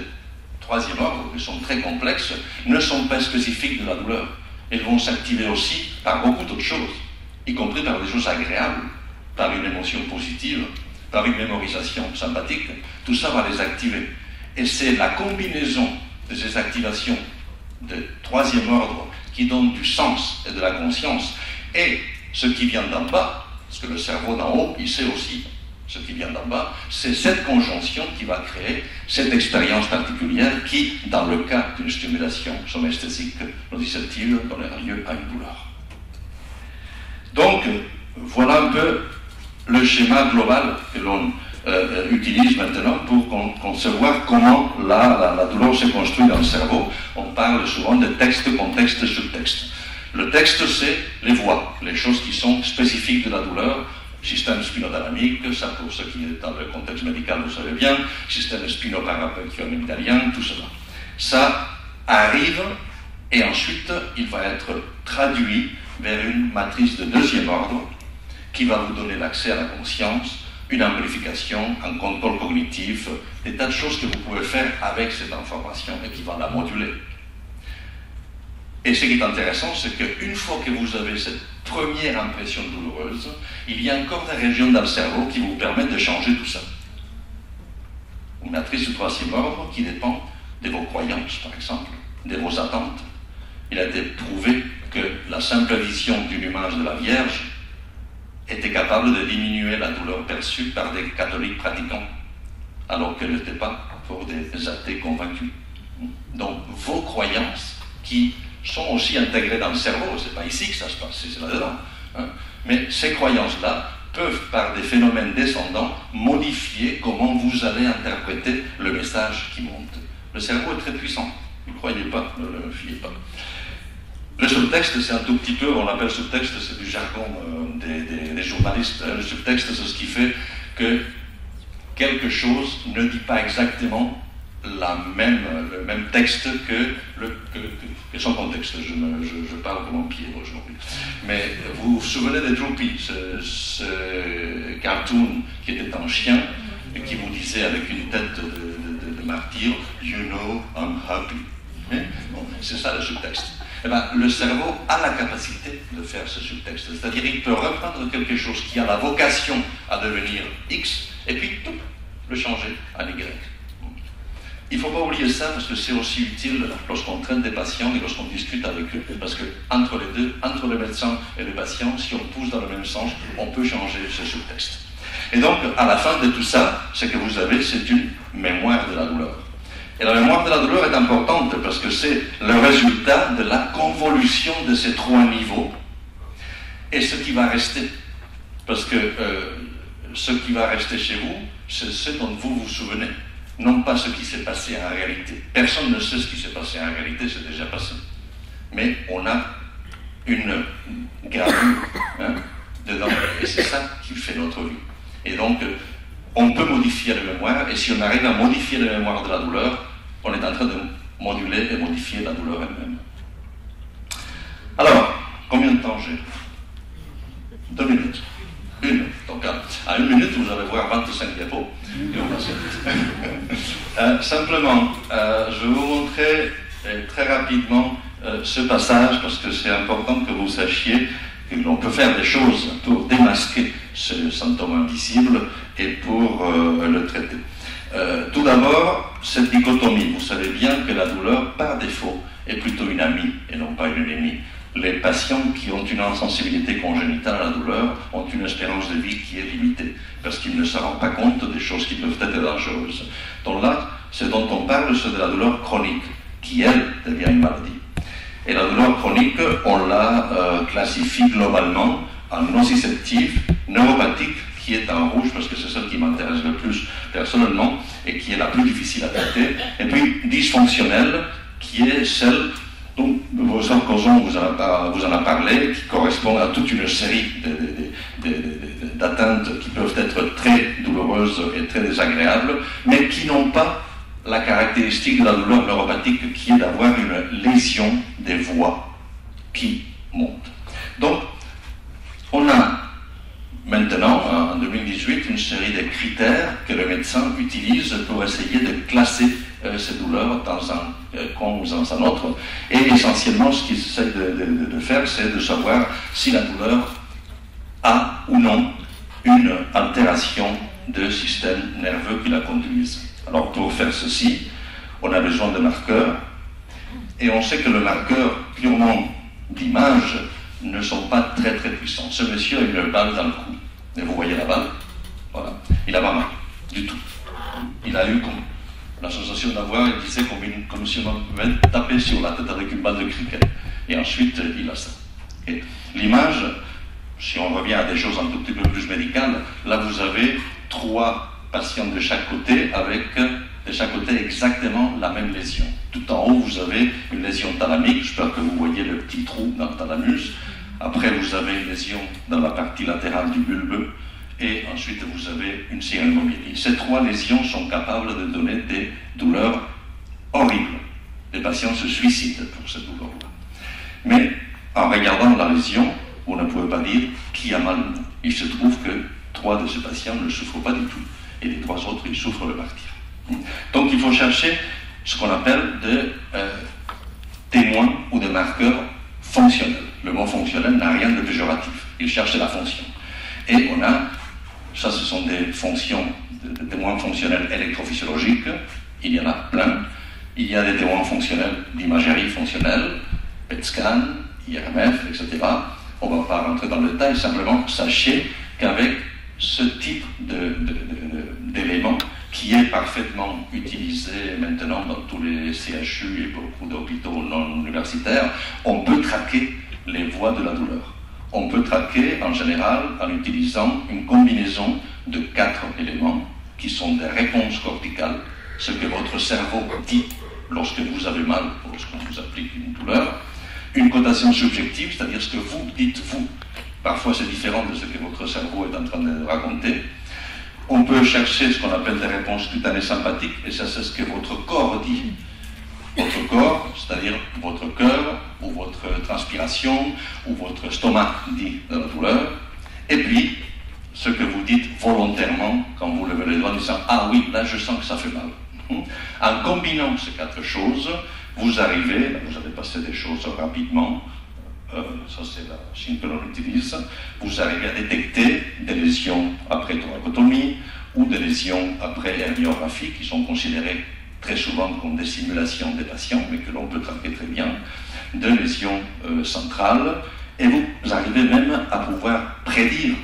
troisième ordre, qui sont très complexes, ne sont pas spécifiques de la douleur. Elles vont s'activer aussi par beaucoup d'autres choses, y compris par des choses agréables, par une émotion positive, par une mémorisation sympathique. Tout ça va les activer. Et c'est la combinaison de ces activations de troisième ordre qui donne du sens et de la conscience. Et ce qui vient d'en bas, parce que le cerveau d'en haut, il sait aussi ce qui vient d'en bas, c'est cette conjonction qui va créer cette expérience particulière qui, dans le cas d'une stimulation somesthésique nociceptive, donnera lieu à une douleur. Donc, voilà un peu le schéma global que l'on utilise maintenant pour concevoir comment la douleur se construit dans le cerveau. On parle souvent de texte, contexte, subtexte. Le texte, c'est les voies, les choses qui sont spécifiques de la douleur. Système spinothalamique, ça pour ceux qui sont dans le contexte médical, vous savez bien, système spinoparapathio-amygdalien, tout cela. Ça arrive et ensuite il va être traduit vers une matrice de deuxième ordre qui va vous donner l'accès à la conscience, une amplification, un contrôle cognitif, des tas de choses que vous pouvez faire avec cette information et qui va la moduler. Et ce qui est intéressant, c'est qu'une fois que vous avez cette première impression douloureuse, il y a encore des régions dans le cerveau qui vous permettent de changer tout ça. Une matrice du troisième ordre qui dépend de vos croyances, par exemple, de vos attentes. Il a été prouvé que la simple vision d'une image de la Vierge était capable de diminuer la douleur perçue par des catholiques pratiquants, alors qu'elle n'était pas pour des athées convaincus. Donc, vos croyances qui sont aussi intégrées dans le cerveau, c'est pas ici que ça se passe, c'est là-dedans. Hein. Mais ces croyances-là peuvent, par des phénomènes descendants, modifier comment vous allez interpréter le message qui monte. Le cerveau est très puissant, ne croyez pas, ne le fiez pas. Le subtexte, c'est un tout petit peu, on l'appelle subtexte, c'est du jargon des journalistes. Le subtexte, c'est ce qui fait que quelque chose ne dit pas exactement le même texte que son contexte. Je parle comme un pied aujourd'hui. Mais vous vous souvenez de Droopy, ce cartoon qui était un chien et qui vous disait avec une tête de martyr, « You know, I'm happy ». Bon, c'est ça le subtexte. Eh bien, le cerveau a la capacité de faire ce subtexte. C'est-à-dire qu'il peut reprendre quelque chose qui a la vocation à devenir X et puis tout, le changer à Y. Il ne faut pas oublier ça parce que c'est aussi utile lorsqu'on traite des patients et lorsqu'on discute avec eux. Parce que entre les deux, entre le médecin et le patient, si on pousse dans le même sens, on peut changer ce subtexte. Et donc, à la fin de tout ça, ce que vous avez, c'est une mémoire de la douleur. Et la mémoire de la douleur est importante parce que c'est le résultat de la convolution de ces trois niveaux et ce qui va rester. Parce que ce qui va rester chez vous, c'est ce dont vous vous souvenez. Non pas ce qui s'est passé en réalité. Personne ne sait ce qui s'est passé en réalité, c'est déjà passé. Mais on a une gravure dedans, et c'est ça qui fait notre vie. Et donc, on peut modifier la mémoire, et si on arrive à modifier la mémoire de la douleur, on est en train de moduler et modifier la douleur elle-même. Alors, combien de temps j'ai? 2 minutes. Une. Donc, à 1 minute, vous allez voir 25 diapos. Simplement, je vais vous montrer très rapidement ce passage, parce que c'est important que vous sachiez que l'on peut faire des choses pour démasquer ce symptôme invisible et pour le traiter. Tout d'abord, cette dichotomie. Vous savez bien que la douleur, par défaut, est plutôt une amie et non pas une ennemie. Les patients qui ont une insensibilité congénitale à la douleur ont une espérance de vie qui est limitée, parce qu'ils ne se rendent pas compte des choses qui peuvent être dangereuses. Donc là, Ce dont on parle, c'est de la douleur chronique, qui, elle, devient une maladie. Et la douleur chronique, on la classifie globalement en nociceptive, neuropathique, qui est en rouge, parce que c'est celle qui m'intéresse le plus personnellement, et qui est la plus difficile à traiter, et puis dysfonctionnelle, qui est celle dont professeur Cozon vous en a parlé, qui correspond à toute une série d'atteintes qui peuvent être très douloureuses et très désagréables, mais qui n'ont pas la caractéristique de la douleur neuropathique, qui est d'avoir une lésion des voies qui monte. Donc, on a maintenant, en 2018, une série de critères que le médecin utilise pour essayer de classer ces douleurs dans un coin ou dans un autre. Et essentiellement, ce qu'il essaie de faire, c'est de savoir si la douleur a ou non une altération de système nerveux qui la conduise. Alors, pour faire ceci, on a besoin de marqueurs. Et on sait que le marqueur purement d'image ne sont pas très très puissants. Ce monsieur a une balle dans le cou. Et vous voyez la balle? Voilà. Il n'a pas mal du tout. Il a eu la sensation d'avoir, il disait, comme si on m'avait tapé sur la tête avec une balle de cricket. Et ensuite, il a ça. Et l'image, si on revient à des choses un tout petit peu plus médicales, là vous avez 3 patients de chaque côté avec de chaque côté exactement la même lésion. Tout en haut, vous avez une lésion thalamique. J'espère que vous voyez le petit trou dans le thalamus. Après, vous avez une lésion dans la partie latérale du bulbe. Et ensuite, vous avez une syringomyélie. Ces 3 lésions sont capables de donner des douleurs horribles. Les patients se suicident pour ces douleurs-là. Mais en regardant la lésion, vous ne pouvez pas dire qui a mal ou non. Il se trouve que 3 de ces patients ne souffrent pas du tout. Et les 3 autres, ils souffrent le martyre. Donc il faut chercher ce qu'on appelle des témoins ou des marqueurs fonctionnels. Le mot fonctionnel n'a rien de péjoratif. Il cherche la fonction. Et on a, ça ce sont des fonctions, des témoins fonctionnels électrophysiologiques. Il y en a plein. Il y a des témoins fonctionnels d'imagerie fonctionnelle, PET scan, IRMF, etc. On ne va pas rentrer dans le détail, simplement sachez qu'avec ce type d'éléments qui est parfaitement utilisé maintenant dans tous les CHU et beaucoup d'hôpitaux non universitaires, on peut traquer les voies de la douleur. On peut traquer en général en utilisant une combinaison de 4 éléments qui sont des réponses corticales, ce que votre cerveau dit lorsque vous avez mal, lorsqu'on vous applique une douleur, une cotation subjective, c'est-à-dire ce que vous dites vous. Parfois c'est différent de ce que votre cerveau est en train de raconter. On peut chercher ce qu'on appelle des réponses cutanées sympathiques, et ça c'est ce que votre corps dit. Votre corps, c'est-à-dire votre cœur, ou votre transpiration, ou votre stomac dit de la douleur. Et puis, ce que vous dites volontairement quand vous levez les doigts en disant « Ah oui, là je sens que ça fait mal ». En combinant ces 4 choses, vous arrivez, là vous avez passé des choses rapidement, ça c'est la signe que l'on utilise, vous arrivez à détecter des lésions après thoracotomie ou des lésions après hernieographie qui sont considérées très souvent comme des simulations des patients, mais que l'on peut traiter très bien, de lésions centrales, et vous arrivez même à pouvoir prédire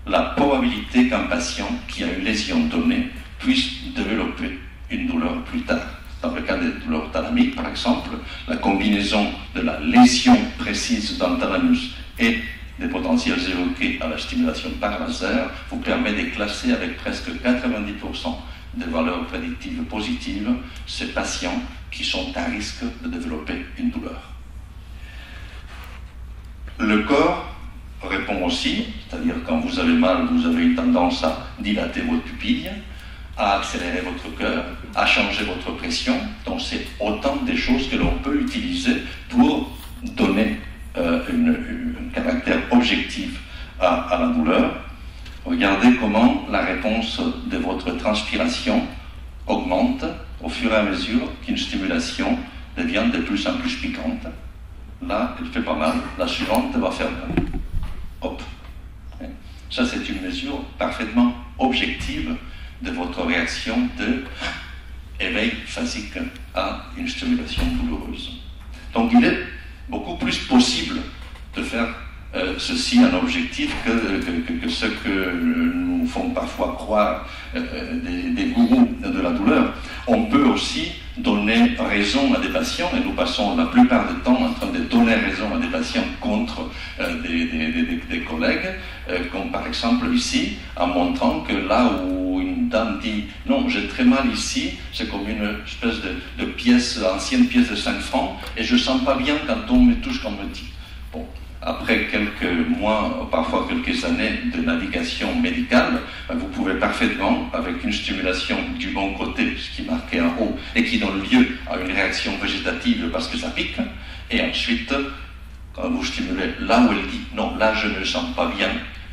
la probabilité qu'un patient qui a une lésion donnée puisse développer une douleur plus tard. Dans le cas des douleurs thalamiques, par exemple, la combinaison de la lésion précise dans le thalamus et des potentiels évoqués à la stimulation par laser vous permet de classer avec presque 90% des valeurs prédictives positives ces patients qui sont à risque de développer une douleur. Le corps répond aussi, c'est-à-dire quand vous avez mal, vous avez une tendance à dilater votre pupille, à accélérer votre cœur, à changer votre pression. Donc c'est autant des choses que l'on peut utiliser pour donner un caractère objectif à la douleur. Regardez comment la réponse de votre transpiration augmente au fur et à mesure qu'une stimulation devient de plus en plus piquante. Là, elle fait pas mal. La suivante va faire mal. Hop. Ça, c'est une mesure parfaitement objective de votre réaction de éveil phasique à une stimulation douloureuse. Donc il est beaucoup plus possible de faire ceci un objectif que ce que nous font parfois croire des gourous de la douleur. On peut aussi donner raison à des patients, et nous passons la plupart du temps en train de donner raison à des patients contre des collègues, comme par exemple ici, en montrant que là où une dame dit « Non, j'ai très mal ici, c'est comme une espèce de pièce, ancienne pièce de 5 francs, et je ne sens pas bien quand on me touche, qu'on me dit. » Bon. Après quelques mois, parfois quelques années de navigation médicale, vous pouvez parfaitement, avec une stimulation du bon côté, ce qui est marqué en haut, et qui donne lieu à une réaction végétative parce que ça pique, et ensuite, quand vous stimulez là où elle dit « non, là je ne sens pas bien »,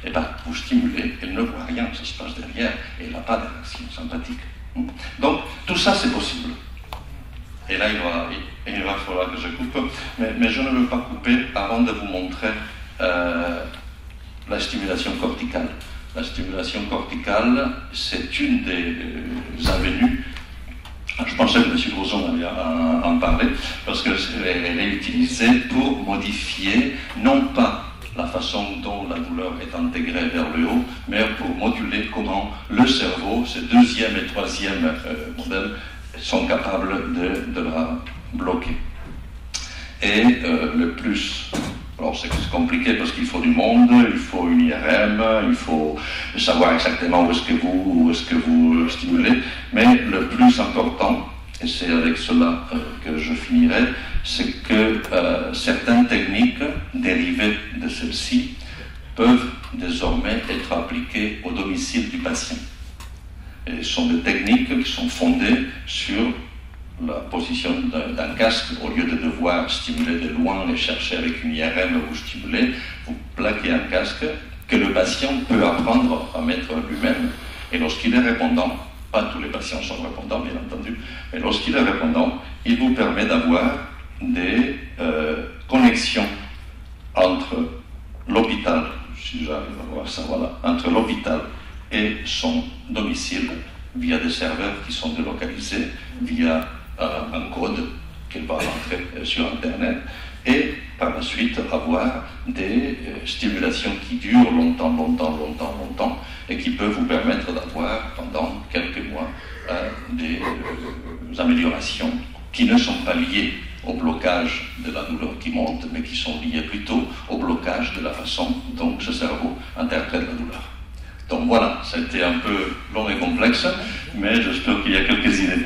et bien vous stimulez, elle ne voit rien, ça se passe derrière, et elle n'a pas de réaction sympathique. Donc tout ça c'est possible. Et là, il va falloir que je coupe, mais je ne veux pas couper avant de vous montrer la stimulation corticale. La stimulation corticale, c'est une des avenues. Je pensais que M. Grosson allait en parler, parce qu'elle est utilisée pour modifier, non pas la façon dont la douleur est intégrée vers le haut, mais pour moduler comment le cerveau, ce deuxième et troisième modèle, sont capables de la bloquer. Et le plus... Alors c'est compliqué parce qu'il faut du monde, il faut une IRM, il faut savoir exactement où est-ce que vous stimulez, mais le plus important, et c'est avec cela que je finirai, c'est que certaines techniques dérivées de celles-ci peuvent désormais être appliquées au domicile du patient. Et ce sont des techniques qui sont fondées sur la position d'un casque. Au lieu de devoir stimuler de loin et chercher avec une IRM où vous stimulez, vous plaquez un casque que le patient peut apprendre à mettre lui-même. Et lorsqu'il est répondant, pas tous les patients sont répondants bien entendu, mais lorsqu'il est répondant, il vous permet d'avoir des connexions entre l'hôpital, si j'arrive à voir ça, voilà, entre l'hôpital et son domicile, via des serveurs qui sont délocalisés, via un code qu'elle va rentrer sur Internet, et par la suite avoir des stimulations qui durent longtemps, et qui peuvent vous permettre d'avoir pendant quelques mois des améliorations qui ne sont pas liées au blocage de la douleur qui monte, mais qui sont liées plutôt au blocage de la façon dont ce cerveau interprète la douleur. Donc voilà, ça a été un peu long et complexe, mais j'espère qu'il y a quelques idées.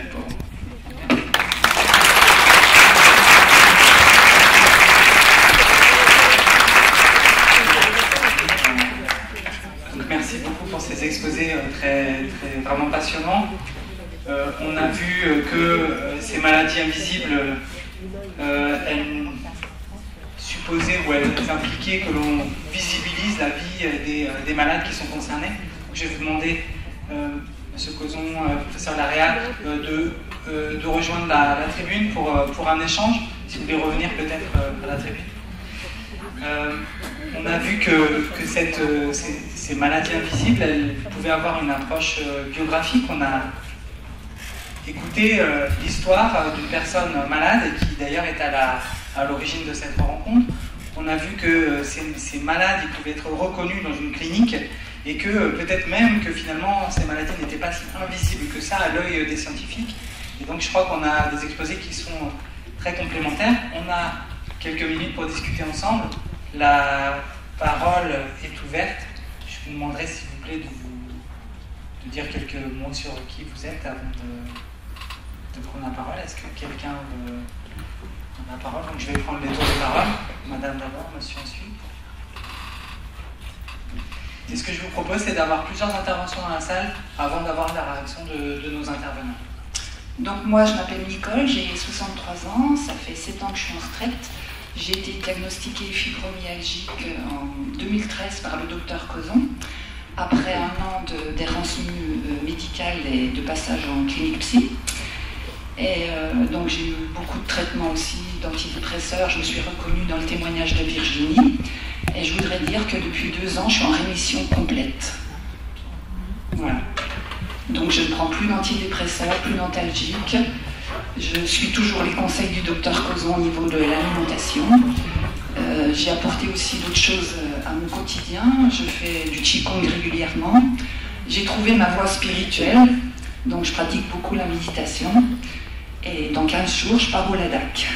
Donc, merci beaucoup pour ces exposés vraiment passionnants. On a vu que ces maladies invisibles, elles supposaient ou elles impliquaient que l'on visibilise la vie des malades qui sont concernés. Donc, je vais vous demander, M. Cozon, professeur Larrea, de rejoindre la tribune pour un échange, si vous voulez revenir peut-être à la tribune. On a vu que ces maladies invisibles, elles pouvaient avoir une approche biographique. On a écouté l'histoire d'une personne malade et qui d'ailleurs est à l'origine de cette rencontre. On a vu que ces malades ils pouvaient être reconnus dans une clinique et que peut-être même que finalement ces maladies n'étaient pas si invisibles que ça à l'œil des scientifiques. Et donc je crois qu'on a des exposés qui sont très complémentaires. On a quelques minutes pour discuter ensemble. La parole est ouverte. Je vous demanderai s'il vous plaît de dire quelques mots sur qui vous êtes avant de prendre la parole. Est-ce que quelqu'un veut prendre la parole? Donc je vais prendre les tours de parole. Madame d'abord, monsieur ensuite. Et ce que je vous propose, c'est d'avoir plusieurs interventions dans la salle avant d'avoir la réaction de nos intervenants. Donc moi, je m'appelle Nicole, j'ai 63 ans, ça fait 7 ans que je suis en retraite. J'ai été diagnostiquée fibromyalgique en 2013 par le docteur Cozon, après un an d'errance médicale et de passage en clinique psy. Et donc j'ai eu beaucoup de traitements aussi d'antidépresseurs, je me suis reconnue dans le témoignage de Virginie. Et je voudrais dire que depuis 2 ans, je suis en rémission complète. Voilà. Donc je ne prends plus d'antidépresseurs, plus d'antalgiques. Je suis toujours les conseils du docteur Cozon au niveau de l'alimentation. j'ai apporté aussi d'autres choses à mon quotidien. Je fais du Qigong régulièrement. J'ai trouvé ma voie spirituelle, donc je pratique beaucoup la méditation. Et dans 15 jours, je pars au Ladakh.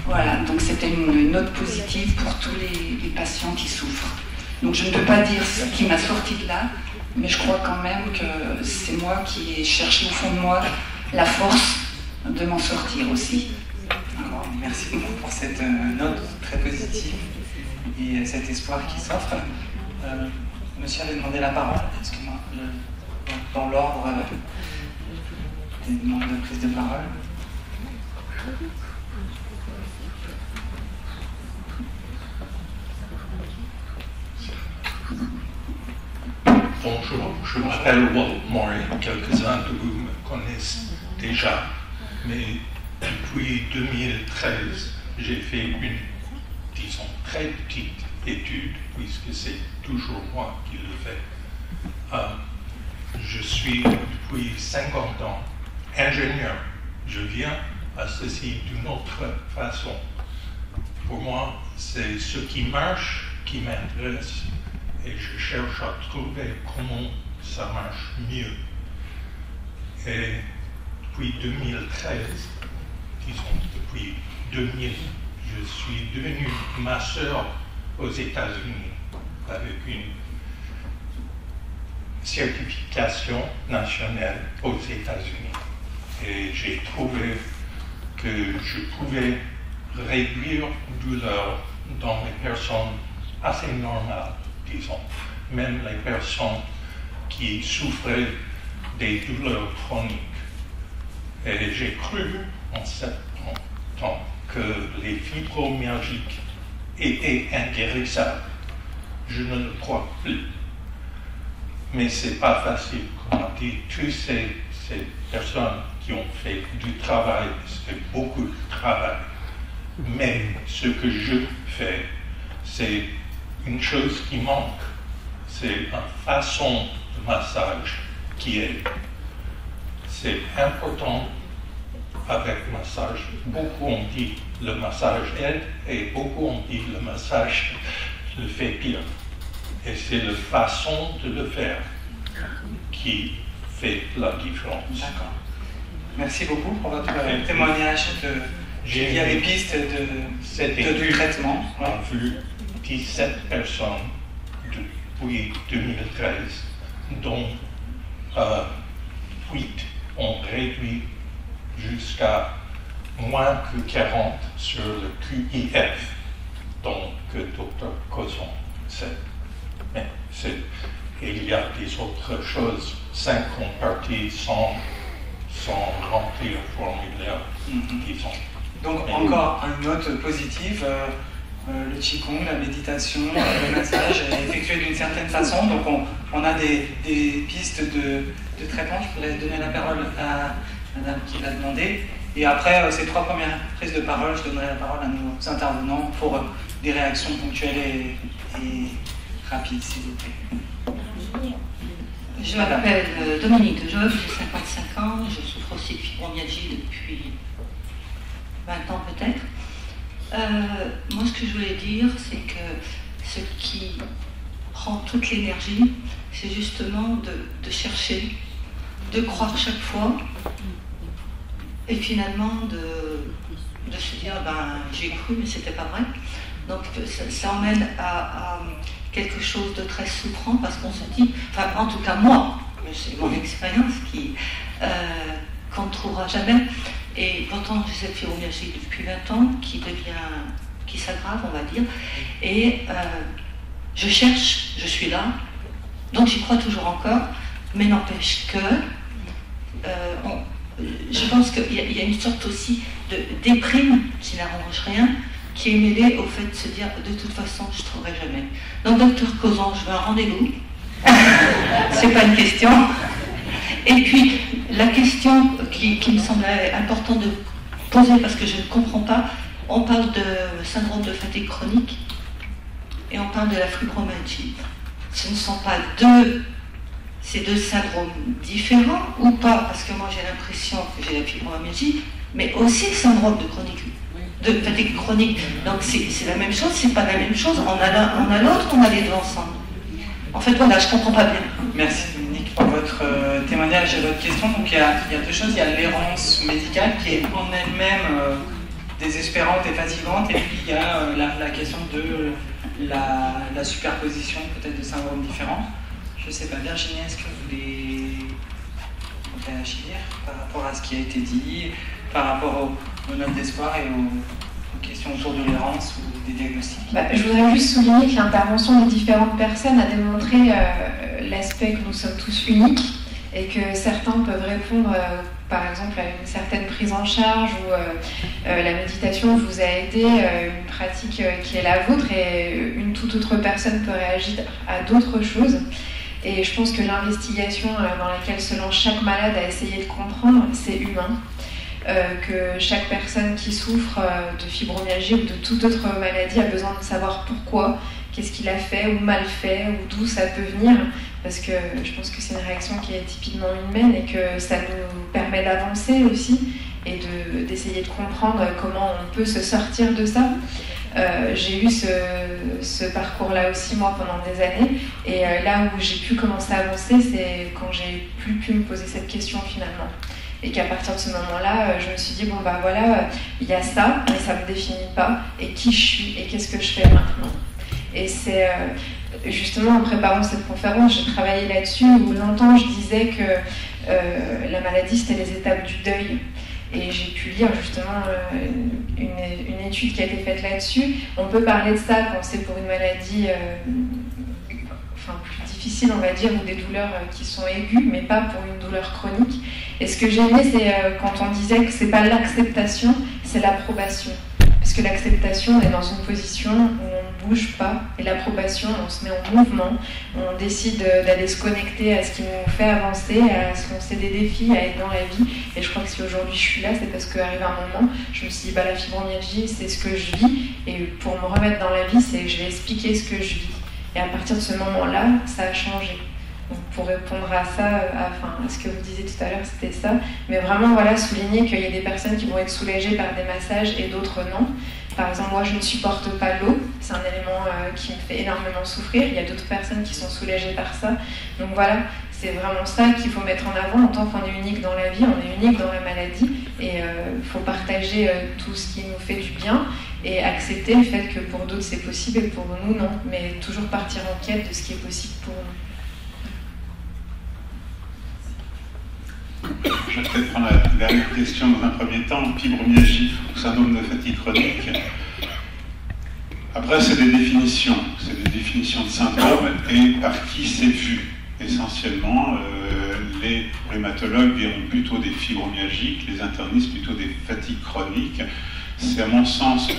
Voilà, donc c'était une note positive pour tous les patients qui souffrent. Donc je ne peux pas dire ce qui m'a sorti de là, mais je crois quand même que c'est moi qui ai cherché au fond de moi la force de m'en sortir aussi. Alors, merci beaucoup pour cette note très positive et cet espoir qui s'offre. Monsieur avait demandé la parole, excusez-moi, dans l'ordre des demandes de prise de parole. Bonjour, je m'appelle Walt Morey. Quelques-uns de vous me connaissent déjà, mais depuis 2013, j'ai fait une, disons, très petite étude, puisque c'est toujours moi qui le fais. Je suis depuis 50 ans ingénieur. Je viens à ceci d'une autre façon. Pour moi, c'est ce qui marche qui m'intéresse. Et je cherche à trouver comment ça marche mieux. Et depuis 2013, disons depuis 2000, je suis devenu masseur aux États-Unis avec une certification nationale aux États-Unis. Et j'ai trouvé que je pouvais réduire la douleur dans les personnes assez normales, disons, même les personnes qui souffraient des douleurs chroniques. Et j'ai cru en ce temps que les fibromyalgiques étaient inguérissables. Je ne le crois plus. Mais c'est pas facile. Comme on dit, tous ces personnes qui ont fait du travail, c'est beaucoup de travail. Mais ce que je fais, c'est une chose qui manque, c'est une façon de massage qui est. C'est important avec le massage. Beaucoup ont dit le massage aide et beaucoup ont dit le massage le fait pire. Et c'est la façon de le faire qui fait la différence. D'accord. Merci beaucoup pour votre témoignage il y a des pistes de traitement. On a vu 17 personnes depuis 2013, dont 8 ont réduit jusqu'à moins que 40 sur le QIF, donc Dr Cozon sait. Mais il y a des autres choses, 5 ont parti sans remplir le formulaire, disons. Donc encore une note positive, le Qigong, la méditation, le massage est effectué d'une certaine façon, donc on a des pistes de traitement. Je pourrais donner la parole à madame qui l'a demandé, et après ces 3 premières prises de parole, je donnerai la parole à nos intervenants pour des réactions ponctuelles et rapides, s'il vous plaît. Je m'appelle Dominique de Job, j'ai 55 ans, je souffre aussi de fibromyalgie depuis 20 ans peut-être. Moi, ce que je voulais dire, c'est que ce qui prend toute l'énergie, c'est justement de chercher, de croire chaque fois, et finalement de se dire, ben, j'ai cru, mais c'était pas vrai. Donc ça emmène à quelque chose de très souffrant, parce qu'on se dit, enfin en tout cas moi, mais c'est mon expérience qu'on ne trouvera jamais. Et pourtant j'ai cette fibromyalgie depuis 20 ans qui s'aggrave, on va dire, et je cherche, je suis là, donc j'y crois toujours encore, mais n'empêche que je pense qu'il y a une sorte aussi de déprime qui n'arrange rien, qui est mêlée au fait de se dire de toute façon je ne trouverai jamais. Donc docteur Cozon, je veux un rendez-vous, c'est pas une question. Et puis la question qui me semblait importante de poser parce que je ne comprends pas, on parle de syndrome de fatigue chronique et on parle de la fibromyalgie. Ce ne sont pas ces deux syndromes différents ou pas? Parce que moi j'ai l'impression que j'ai la fibromyalgie, mais aussi le syndrome de chronique de fatigue chronique. Donc c'est la même chose, c'est pas la même chose. On a l'autre, on a les deux ensemble. En fait, voilà, je comprends pas bien. Merci Dominique pour votre témoignage et votre question. Donc il y a deux choses. Il y a l'errance médicale qui est en elle-même désespérante et fatigante, et puis il y a la question de la superposition peut-être de syndromes différents. Je ne sais pas, Virginie, est-ce que vous voulez réagir par rapport à ce qui a été dit, par rapport aux notes d'espoir et aux questions autour de l'errance ou des diagnostics? Je voudrais juste souligner que l'intervention des différentes personnes a démontré l'aspect que nous sommes tous uniques et que certains peuvent répondre par exemple à une certaine prise en charge ou la méditation vous a aidé, une pratique qui est la vôtre, et une toute autre personne peut réagir à d'autres choses. Et je pense que l'investigation dans laquelle se lance chaque malade à essayer de comprendre, c'est humain. Que chaque personne qui souffre de fibromyalgie ou de toute autre maladie a besoin de savoir pourquoi, qu'est-ce qu'il a fait ou mal fait, ou d'où ça peut venir, parce que je pense que c'est une réaction qui est typiquement humaine et que ça nous permet d'avancer aussi et d'essayer de comprendre comment on peut se sortir de ça. J'ai eu ce parcours-là aussi moi pendant des années, et là où j'ai pu commencer à avancer, c'est quand j'ai plus pu me poser cette question finalement. Et qu'à partir de ce moment-là, je me suis dit, bon bah voilà, il y a ça, mais ça ne me définit pas, et qui je suis, et qu'est-ce que je fais maintenant. Et c'est justement en préparant cette conférence, j'ai travaillé là-dessus, où longtemps je disais que la maladie c'était les étapes du deuil. Et j'ai pu lire justement une étude qui a été faite là-dessus. On peut parler de ça quand c'est pour une maladie plus difficile, on va dire, ou des douleurs qui sont aiguës, mais pas pour une douleur chronique. Et ce que j'ai aimé, c'est quand on disait que c'est pas l'acceptation, c'est l'approbation. Parce que l'acceptation, on est dans une position où on ne bouge pas, et l'approbation, on se met en mouvement, on décide d'aller se connecter à ce qui nous fait avancer, à se lancer des défis, à être dans la vie. Et je crois que si aujourd'hui je suis là, c'est parce qu'arrive un moment, je me suis dit, la fibromyalgie, c'est ce que je vis, et pour me remettre dans la vie, c'est que je vais expliquer ce que je vis. Et à partir de ce moment-là, ça a changé. Donc pour répondre à ça, à ce que vous disiez tout à l'heure, c'était ça. Mais vraiment, voilà, souligner qu'il y a des personnes qui vont être soulagées par des massages et d'autres non. Par exemple, moi, je ne supporte pas l'eau. C'est un élément qui me fait énormément souffrir. Il y a d'autres personnes qui sont soulagées par ça. Donc voilà, c'est vraiment ça qu'il faut mettre en avant. En tant qu'on est unique dans la vie, on est unique dans la maladie. Et il faut partager tout ce qui nous fait du bien et accepter le fait que pour d'autres, c'est possible et pour nous, non. Mais toujours partir en quête de ce qui est possible pour nous. Je vais peut-être prendre la dernière question dans un premier temps. Fibromyalgie ou syndrome de fatigue chronique. Après, c'est des définitions de syndrome et par qui c'est vu. Essentiellement, les rhumatologues verront plutôt des fibromyalgiques, les internistes plutôt des fatigues chroniques. C'est à mon sens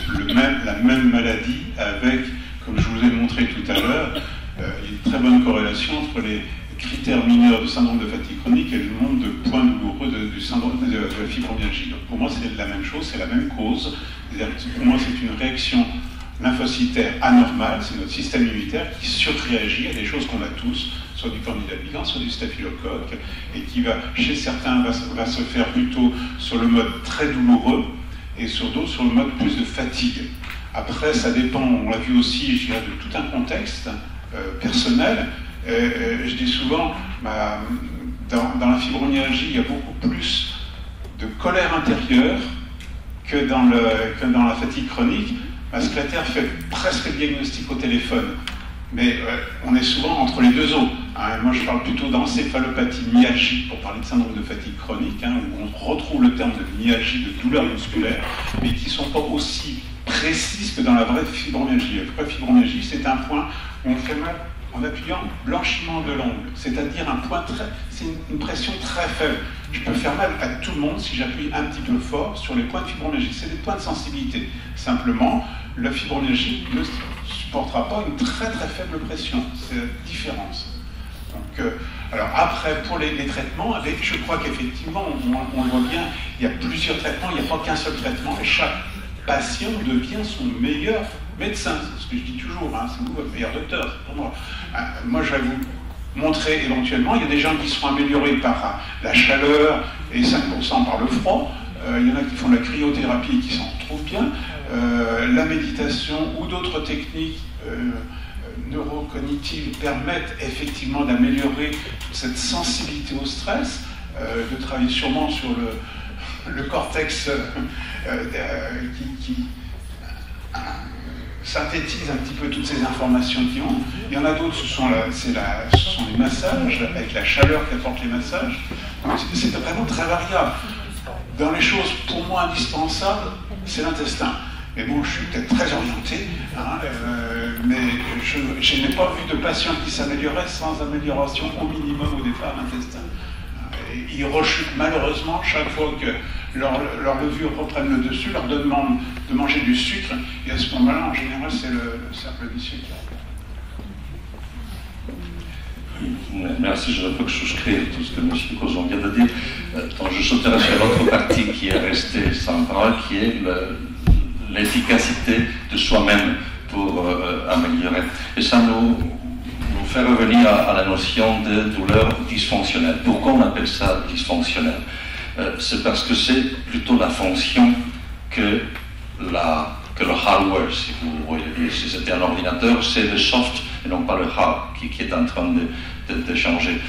la même maladie avec, comme je vous ai montré tout à l'heure, une très bonne corrélation entre les critères mineurs du syndrome de fatigue chronique et le nombre de points douloureux du syndrome de la fibromyalgie. Donc pour moi, c'est la même chose, c'est la même cause. Pour moi, c'est une réaction lymphocytaire anormale, c'est notre système immunitaire qui surréagit à des choses qu'on a tous, soit du candida albicans, soit du staphylocoque, et qui va, chez certains, va se faire plutôt sur le mode très douloureux, et sur d'autres, sur le mode plus de fatigue. Après, ça dépend, on l'a vu aussi, je dirais, de tout un contexte personnel. Je dis souvent, dans la fibromyalgie, il y a beaucoup plus de colère intérieure que dans la fatigue chronique. Ma secrétaire fait presque le diagnostic au téléphone, mais on est souvent entre les deux eaux. Moi, je parle plutôt d'encéphalopathie myalgique pour parler de syndrome de fatigue chronique, où on retrouve le terme de myalgie, de douleur musculaire, mais qui ne sont pas aussi précises que dans la vraie fibromyalgie. La vraie fibromyalgie, c'est un point où on fait mal en appuyant blanchiment de l'ongle, c'est-à-dire c'est une pression très faible. Je peux faire mal à tout le monde si j'appuie un petit peu fort sur les points de fibromyalgie. C'est des points de sensibilité. Simplement, la fibromyalgie ne supportera pas une très très faible pression. C'est la différence. Donc, alors après, pour les traitements, je crois qu'effectivement, on le voit bien, il y a plusieurs traitements, il n'y a pas qu'un seul traitement, et chaque patient devient son meilleur médecin. C'est ce que je dis toujours, c'est vous votre meilleur docteur, c'est pour moi. Moi, je vais vous montrer éventuellement, il y a des gens qui seront améliorés par la chaleur et 5% par le froid. Il y en a qui font de la cryothérapie et qui s'en trouvent bien. la méditation ou d'autres techniques neurocognitives permettent effectivement d'améliorer cette sensibilité au stress, de travailler sûrement sur le cortex qui synthétise un petit peu toutes ces informations qui ont. Il y en a d'autres, ce sont les massages, avec la chaleur qu'apportent les massages. C'est vraiment très variable. Dans les choses pour moi indispensables, c'est l'intestin. Mais bon, je suis peut-être très orienté, hein, mais je n'ai pas vu de patient qui s'améliorait sans amélioration au minimum au départ l'intestin. Ils rechutent malheureusement chaque fois que leurs levures reprennent le dessus, leur demande de manger du sucre, et à ce moment-là, en général, c'est le cercle vicieux qui arrive. Merci, je ne peux que souscrire tout ce que M. Cozon vient de dire. Donc, je sauterai sur l'autre partie qui est restée sans parole, qui est l'efficacité de soi-même pour améliorer. Et ça nous fait revenir à la notion de douleur dysfonctionnelle. Pourquoi on appelle ça dysfonctionnel? C'est parce que c'est plutôt la fonction que le hardware, si vous voyez dire. Si c'était un ordinateur, c'est le soft et non pas le hard qui est en train de changer.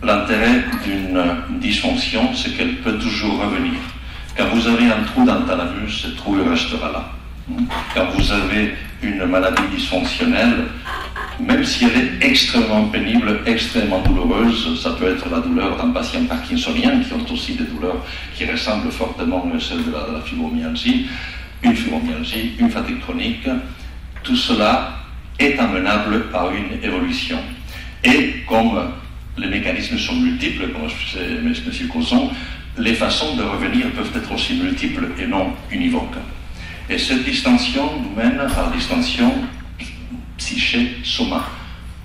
L'intérêt d'une dysfonction, c'est qu'elle peut toujours revenir. Quand vous avez un trou dans le thalamus, ce trou restera là. Quand vous avez une maladie dysfonctionnelle, même si elle est extrêmement pénible, extrêmement douloureuse, ça peut être la douleur d'un patient parkinsonien qui ont aussi des douleurs qui ressemblent fortement à celles de la fibromyalgie, une fatigue chronique, tout cela est amenable par une évolution. Et comme les mécanismes sont multiples, comme disait M. Cozon, les façons de revenir peuvent être aussi multiples et non univoques. Et cette distinction nous mène à la distinction psyché-soma,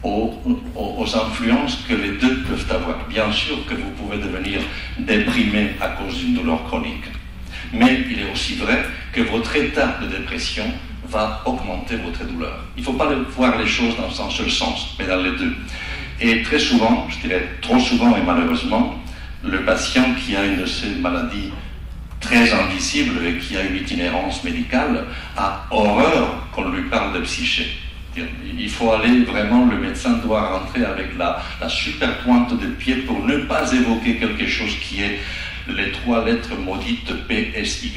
aux influences que les deux peuvent avoir. Bien sûr que vous pouvez devenir déprimé à cause d'une douleur chronique, mais il est aussi vrai que votre état de dépression va augmenter votre douleur. Il ne faut pas voir les choses dans un seul sens, mais dans les deux. Et très souvent, je dirais trop souvent et malheureusement, le patient qui a une de ces maladies très invisibles et qui a une itinérance médicale a horreur qu'on lui parle de psyché. Il faut aller vraiment, le médecin doit rentrer avec la super pointe de pied pour ne pas évoquer quelque chose qui est les 3 lettres maudites PSY,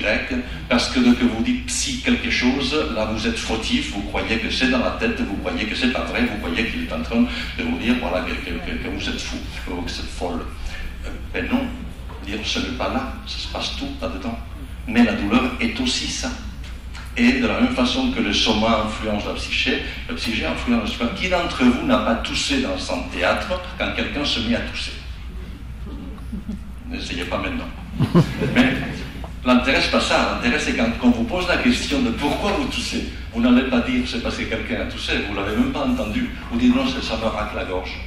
parce que dès que vous dites psy quelque chose, là vous êtes fautif, vous croyez que c'est dans la tête, vous croyez que c'est pas vrai, vous croyez qu'il est en train de vous dire voilà, que vous êtes fou, que vous êtes folle. Mais non, dire ce n'est pas là, ça se passe tout là-dedans. Mais la douleur est aussi ça. Et de la même façon que le soma influence la psyché influence le soma. Qui d'entre vous n'a pas toussé dans son théâtre quand quelqu'un se met à tousser? N'essayez pas maintenant. Mais l'intérêt, c'est pas ça. L'intérêt, c'est quand on vous pose la question de pourquoi vous toussez, vous n'allez pas dire c'est parce que quelqu'un a toussé, vous ne l'avez même pas entendu. Vous dites non, ça me racle la gorge.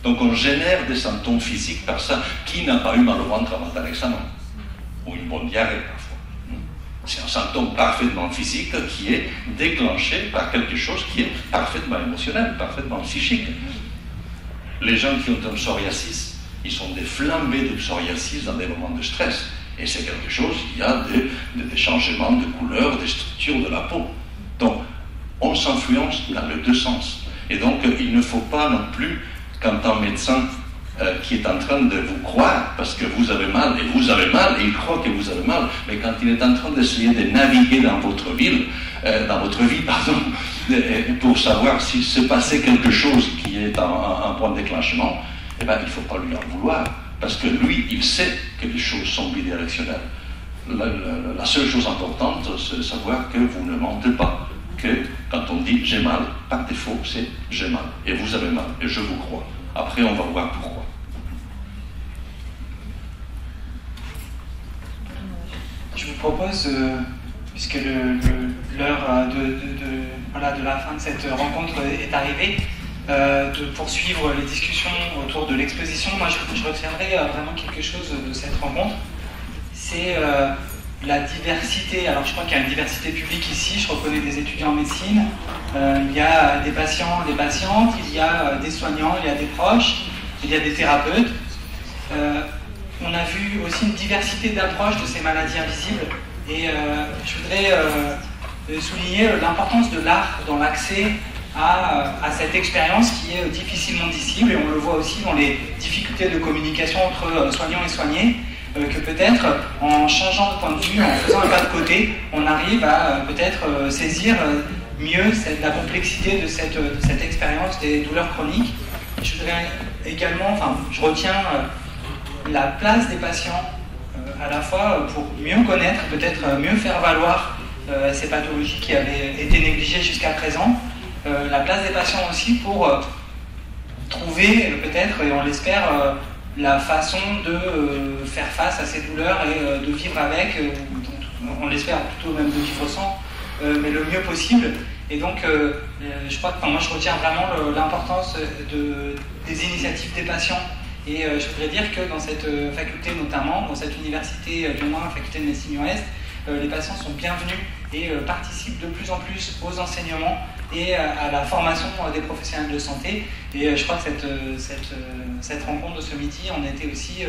Donc on génère des symptômes physiques par ça. Qui n'a pas eu mal au ventre avant un examen? Ou une bonne diarrhée parfois. C'est un symptôme parfaitement physique qui est déclenché par quelque chose qui est parfaitement émotionnel, parfaitement psychique. Les gens qui ont un psoriasis, ils sont des flambées de psoriasis dans des moments de stress. Et c'est quelque chose, il y a des changements de couleur, des structures de la peau. Donc, on s'influence dans les deux sens. Et donc, il ne faut pas non plus, quand un médecin qui est en train de vous croire, parce que vous avez mal, et il croit que vous avez mal, mais quand il est en train d'essayer de naviguer dans votre vie, pour savoir s'il s'est passé quelque chose qui est un point de déclenchement, eh ben, il ne faut pas lui en vouloir, parce que lui, il sait que les choses sont bidirectionnelles. La seule chose importante, c'est de savoir que vous ne mentez pas, que quand on dit j'ai mal, par défaut, c'est j'ai mal, et vous avez mal, et je vous crois. Après, on va voir pourquoi. Je vous propose, puisque l'heure de la fin de cette rencontre est arrivée, de poursuivre les discussions autour de l'exposition. Moi, je retiendrai vraiment quelque chose de cette rencontre. C'est la diversité. Alors, je crois qu'il y a une diversité publique ici. Je reconnais des étudiants en médecine. Il y a des patients, des patientes. Il y a des soignants, il y a des proches. Il y a des thérapeutes. On a vu aussi une diversité d'approches de ces maladies invisibles. Et je voudrais souligner l'importance de l'art dans l'accès à cette expérience qui est difficilement dissible, et on le voit aussi dans les difficultés de communication entre soignants et soignés, que peut-être en changeant de point de vue, en faisant un pas de côté, on arrive à peut-être saisir mieux la complexité de cette expérience des douleurs chroniques. Je voudrais également, je retiens la place des patients à la fois pour mieux connaître, peut-être mieux faire valoir ces pathologies qui avaient été négligées jusqu'à présent, la place des patients aussi pour trouver peut-être, et on l'espère, la façon de faire face à ces douleurs et de vivre avec, on l'espère plutôt même de vivre sans, mais le mieux possible. Et donc, je crois que moi je retiens vraiment l'importance des initiatives des patients. Et je voudrais dire que dans cette faculté, notamment, dans cette université Lyon 1, faculté de médecine Lyon-Est, les patients sont bienvenus et participent de plus en plus aux enseignements et à la formation des professionnels de santé. Et je crois que cette rencontre de ce midi en était aussi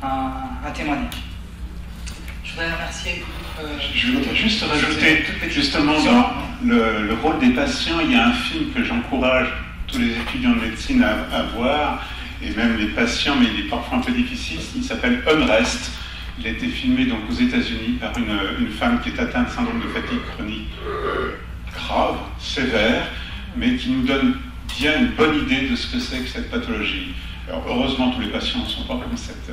un témoignage. Je voudrais remercier. Je voudrais juste rajouter, justement, dans le rôle des patients, il y a un film que j'encourage tous les étudiants de médecine à voir, et même les patients, mais il est parfois un peu difficile. Il s'appelle Unrest. Il a été filmé donc aux États-Unis par une femme qui est atteinte de syndrome de fatigue chronique grave, sévère, mais qui nous donne bien une bonne idée de ce que c'est que cette pathologie. Alors heureusement, tous les patients ne sont pas comme cette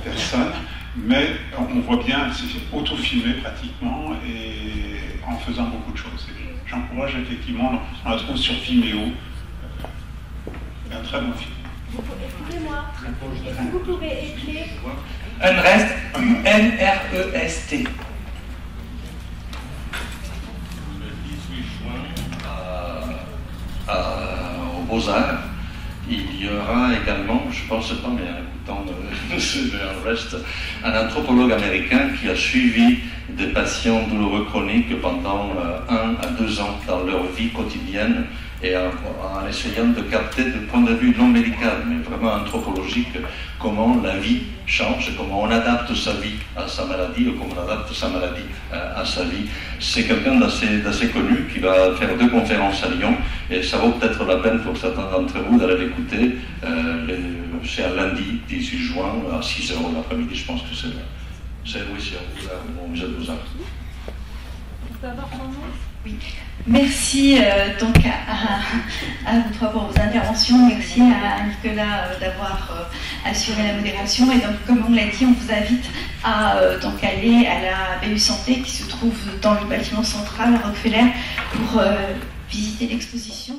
personne, mais on voit bien, c'est auto-filmé pratiquement et en faisant beaucoup de choses. J'encourage effectivement, on la trouve sur Vimeo, un très bon film. Excusez-moi, est-ce que vous pouvez écrire Unrest, N-R-E-S-T. Le 18 juin aux Beaux-Arts, il y aura également, je ne pense pas, mais en écoutant Unrest, un anthropologue américain qui a suivi des patients douloureux chroniques pendant 1 à 2 ans dans leur vie quotidienne, et en essayant de capter du point de vue non médical, mais vraiment anthropologique, comment la vie change, comment on adapte sa vie à sa maladie, ou comment on adapte sa maladie à sa vie. C'est quelqu'un d'assez connu qui va faire 2 conférences à Lyon, et ça vaut peut-être la peine pour certains d'entre vous d'aller l'écouter. C'est un lundi, 18 juin, à 6h l'après-midi, je pense que c'est au musée de Beaux-Arts. Oui. Merci donc à vous trois pour vos interventions. Merci à Nicolas d'avoir assuré la modération. Et donc, comme on l'a dit, on vous invite à donc aller à la BU Santé qui se trouve dans le bâtiment central à Rockefeller pour visiter l'exposition.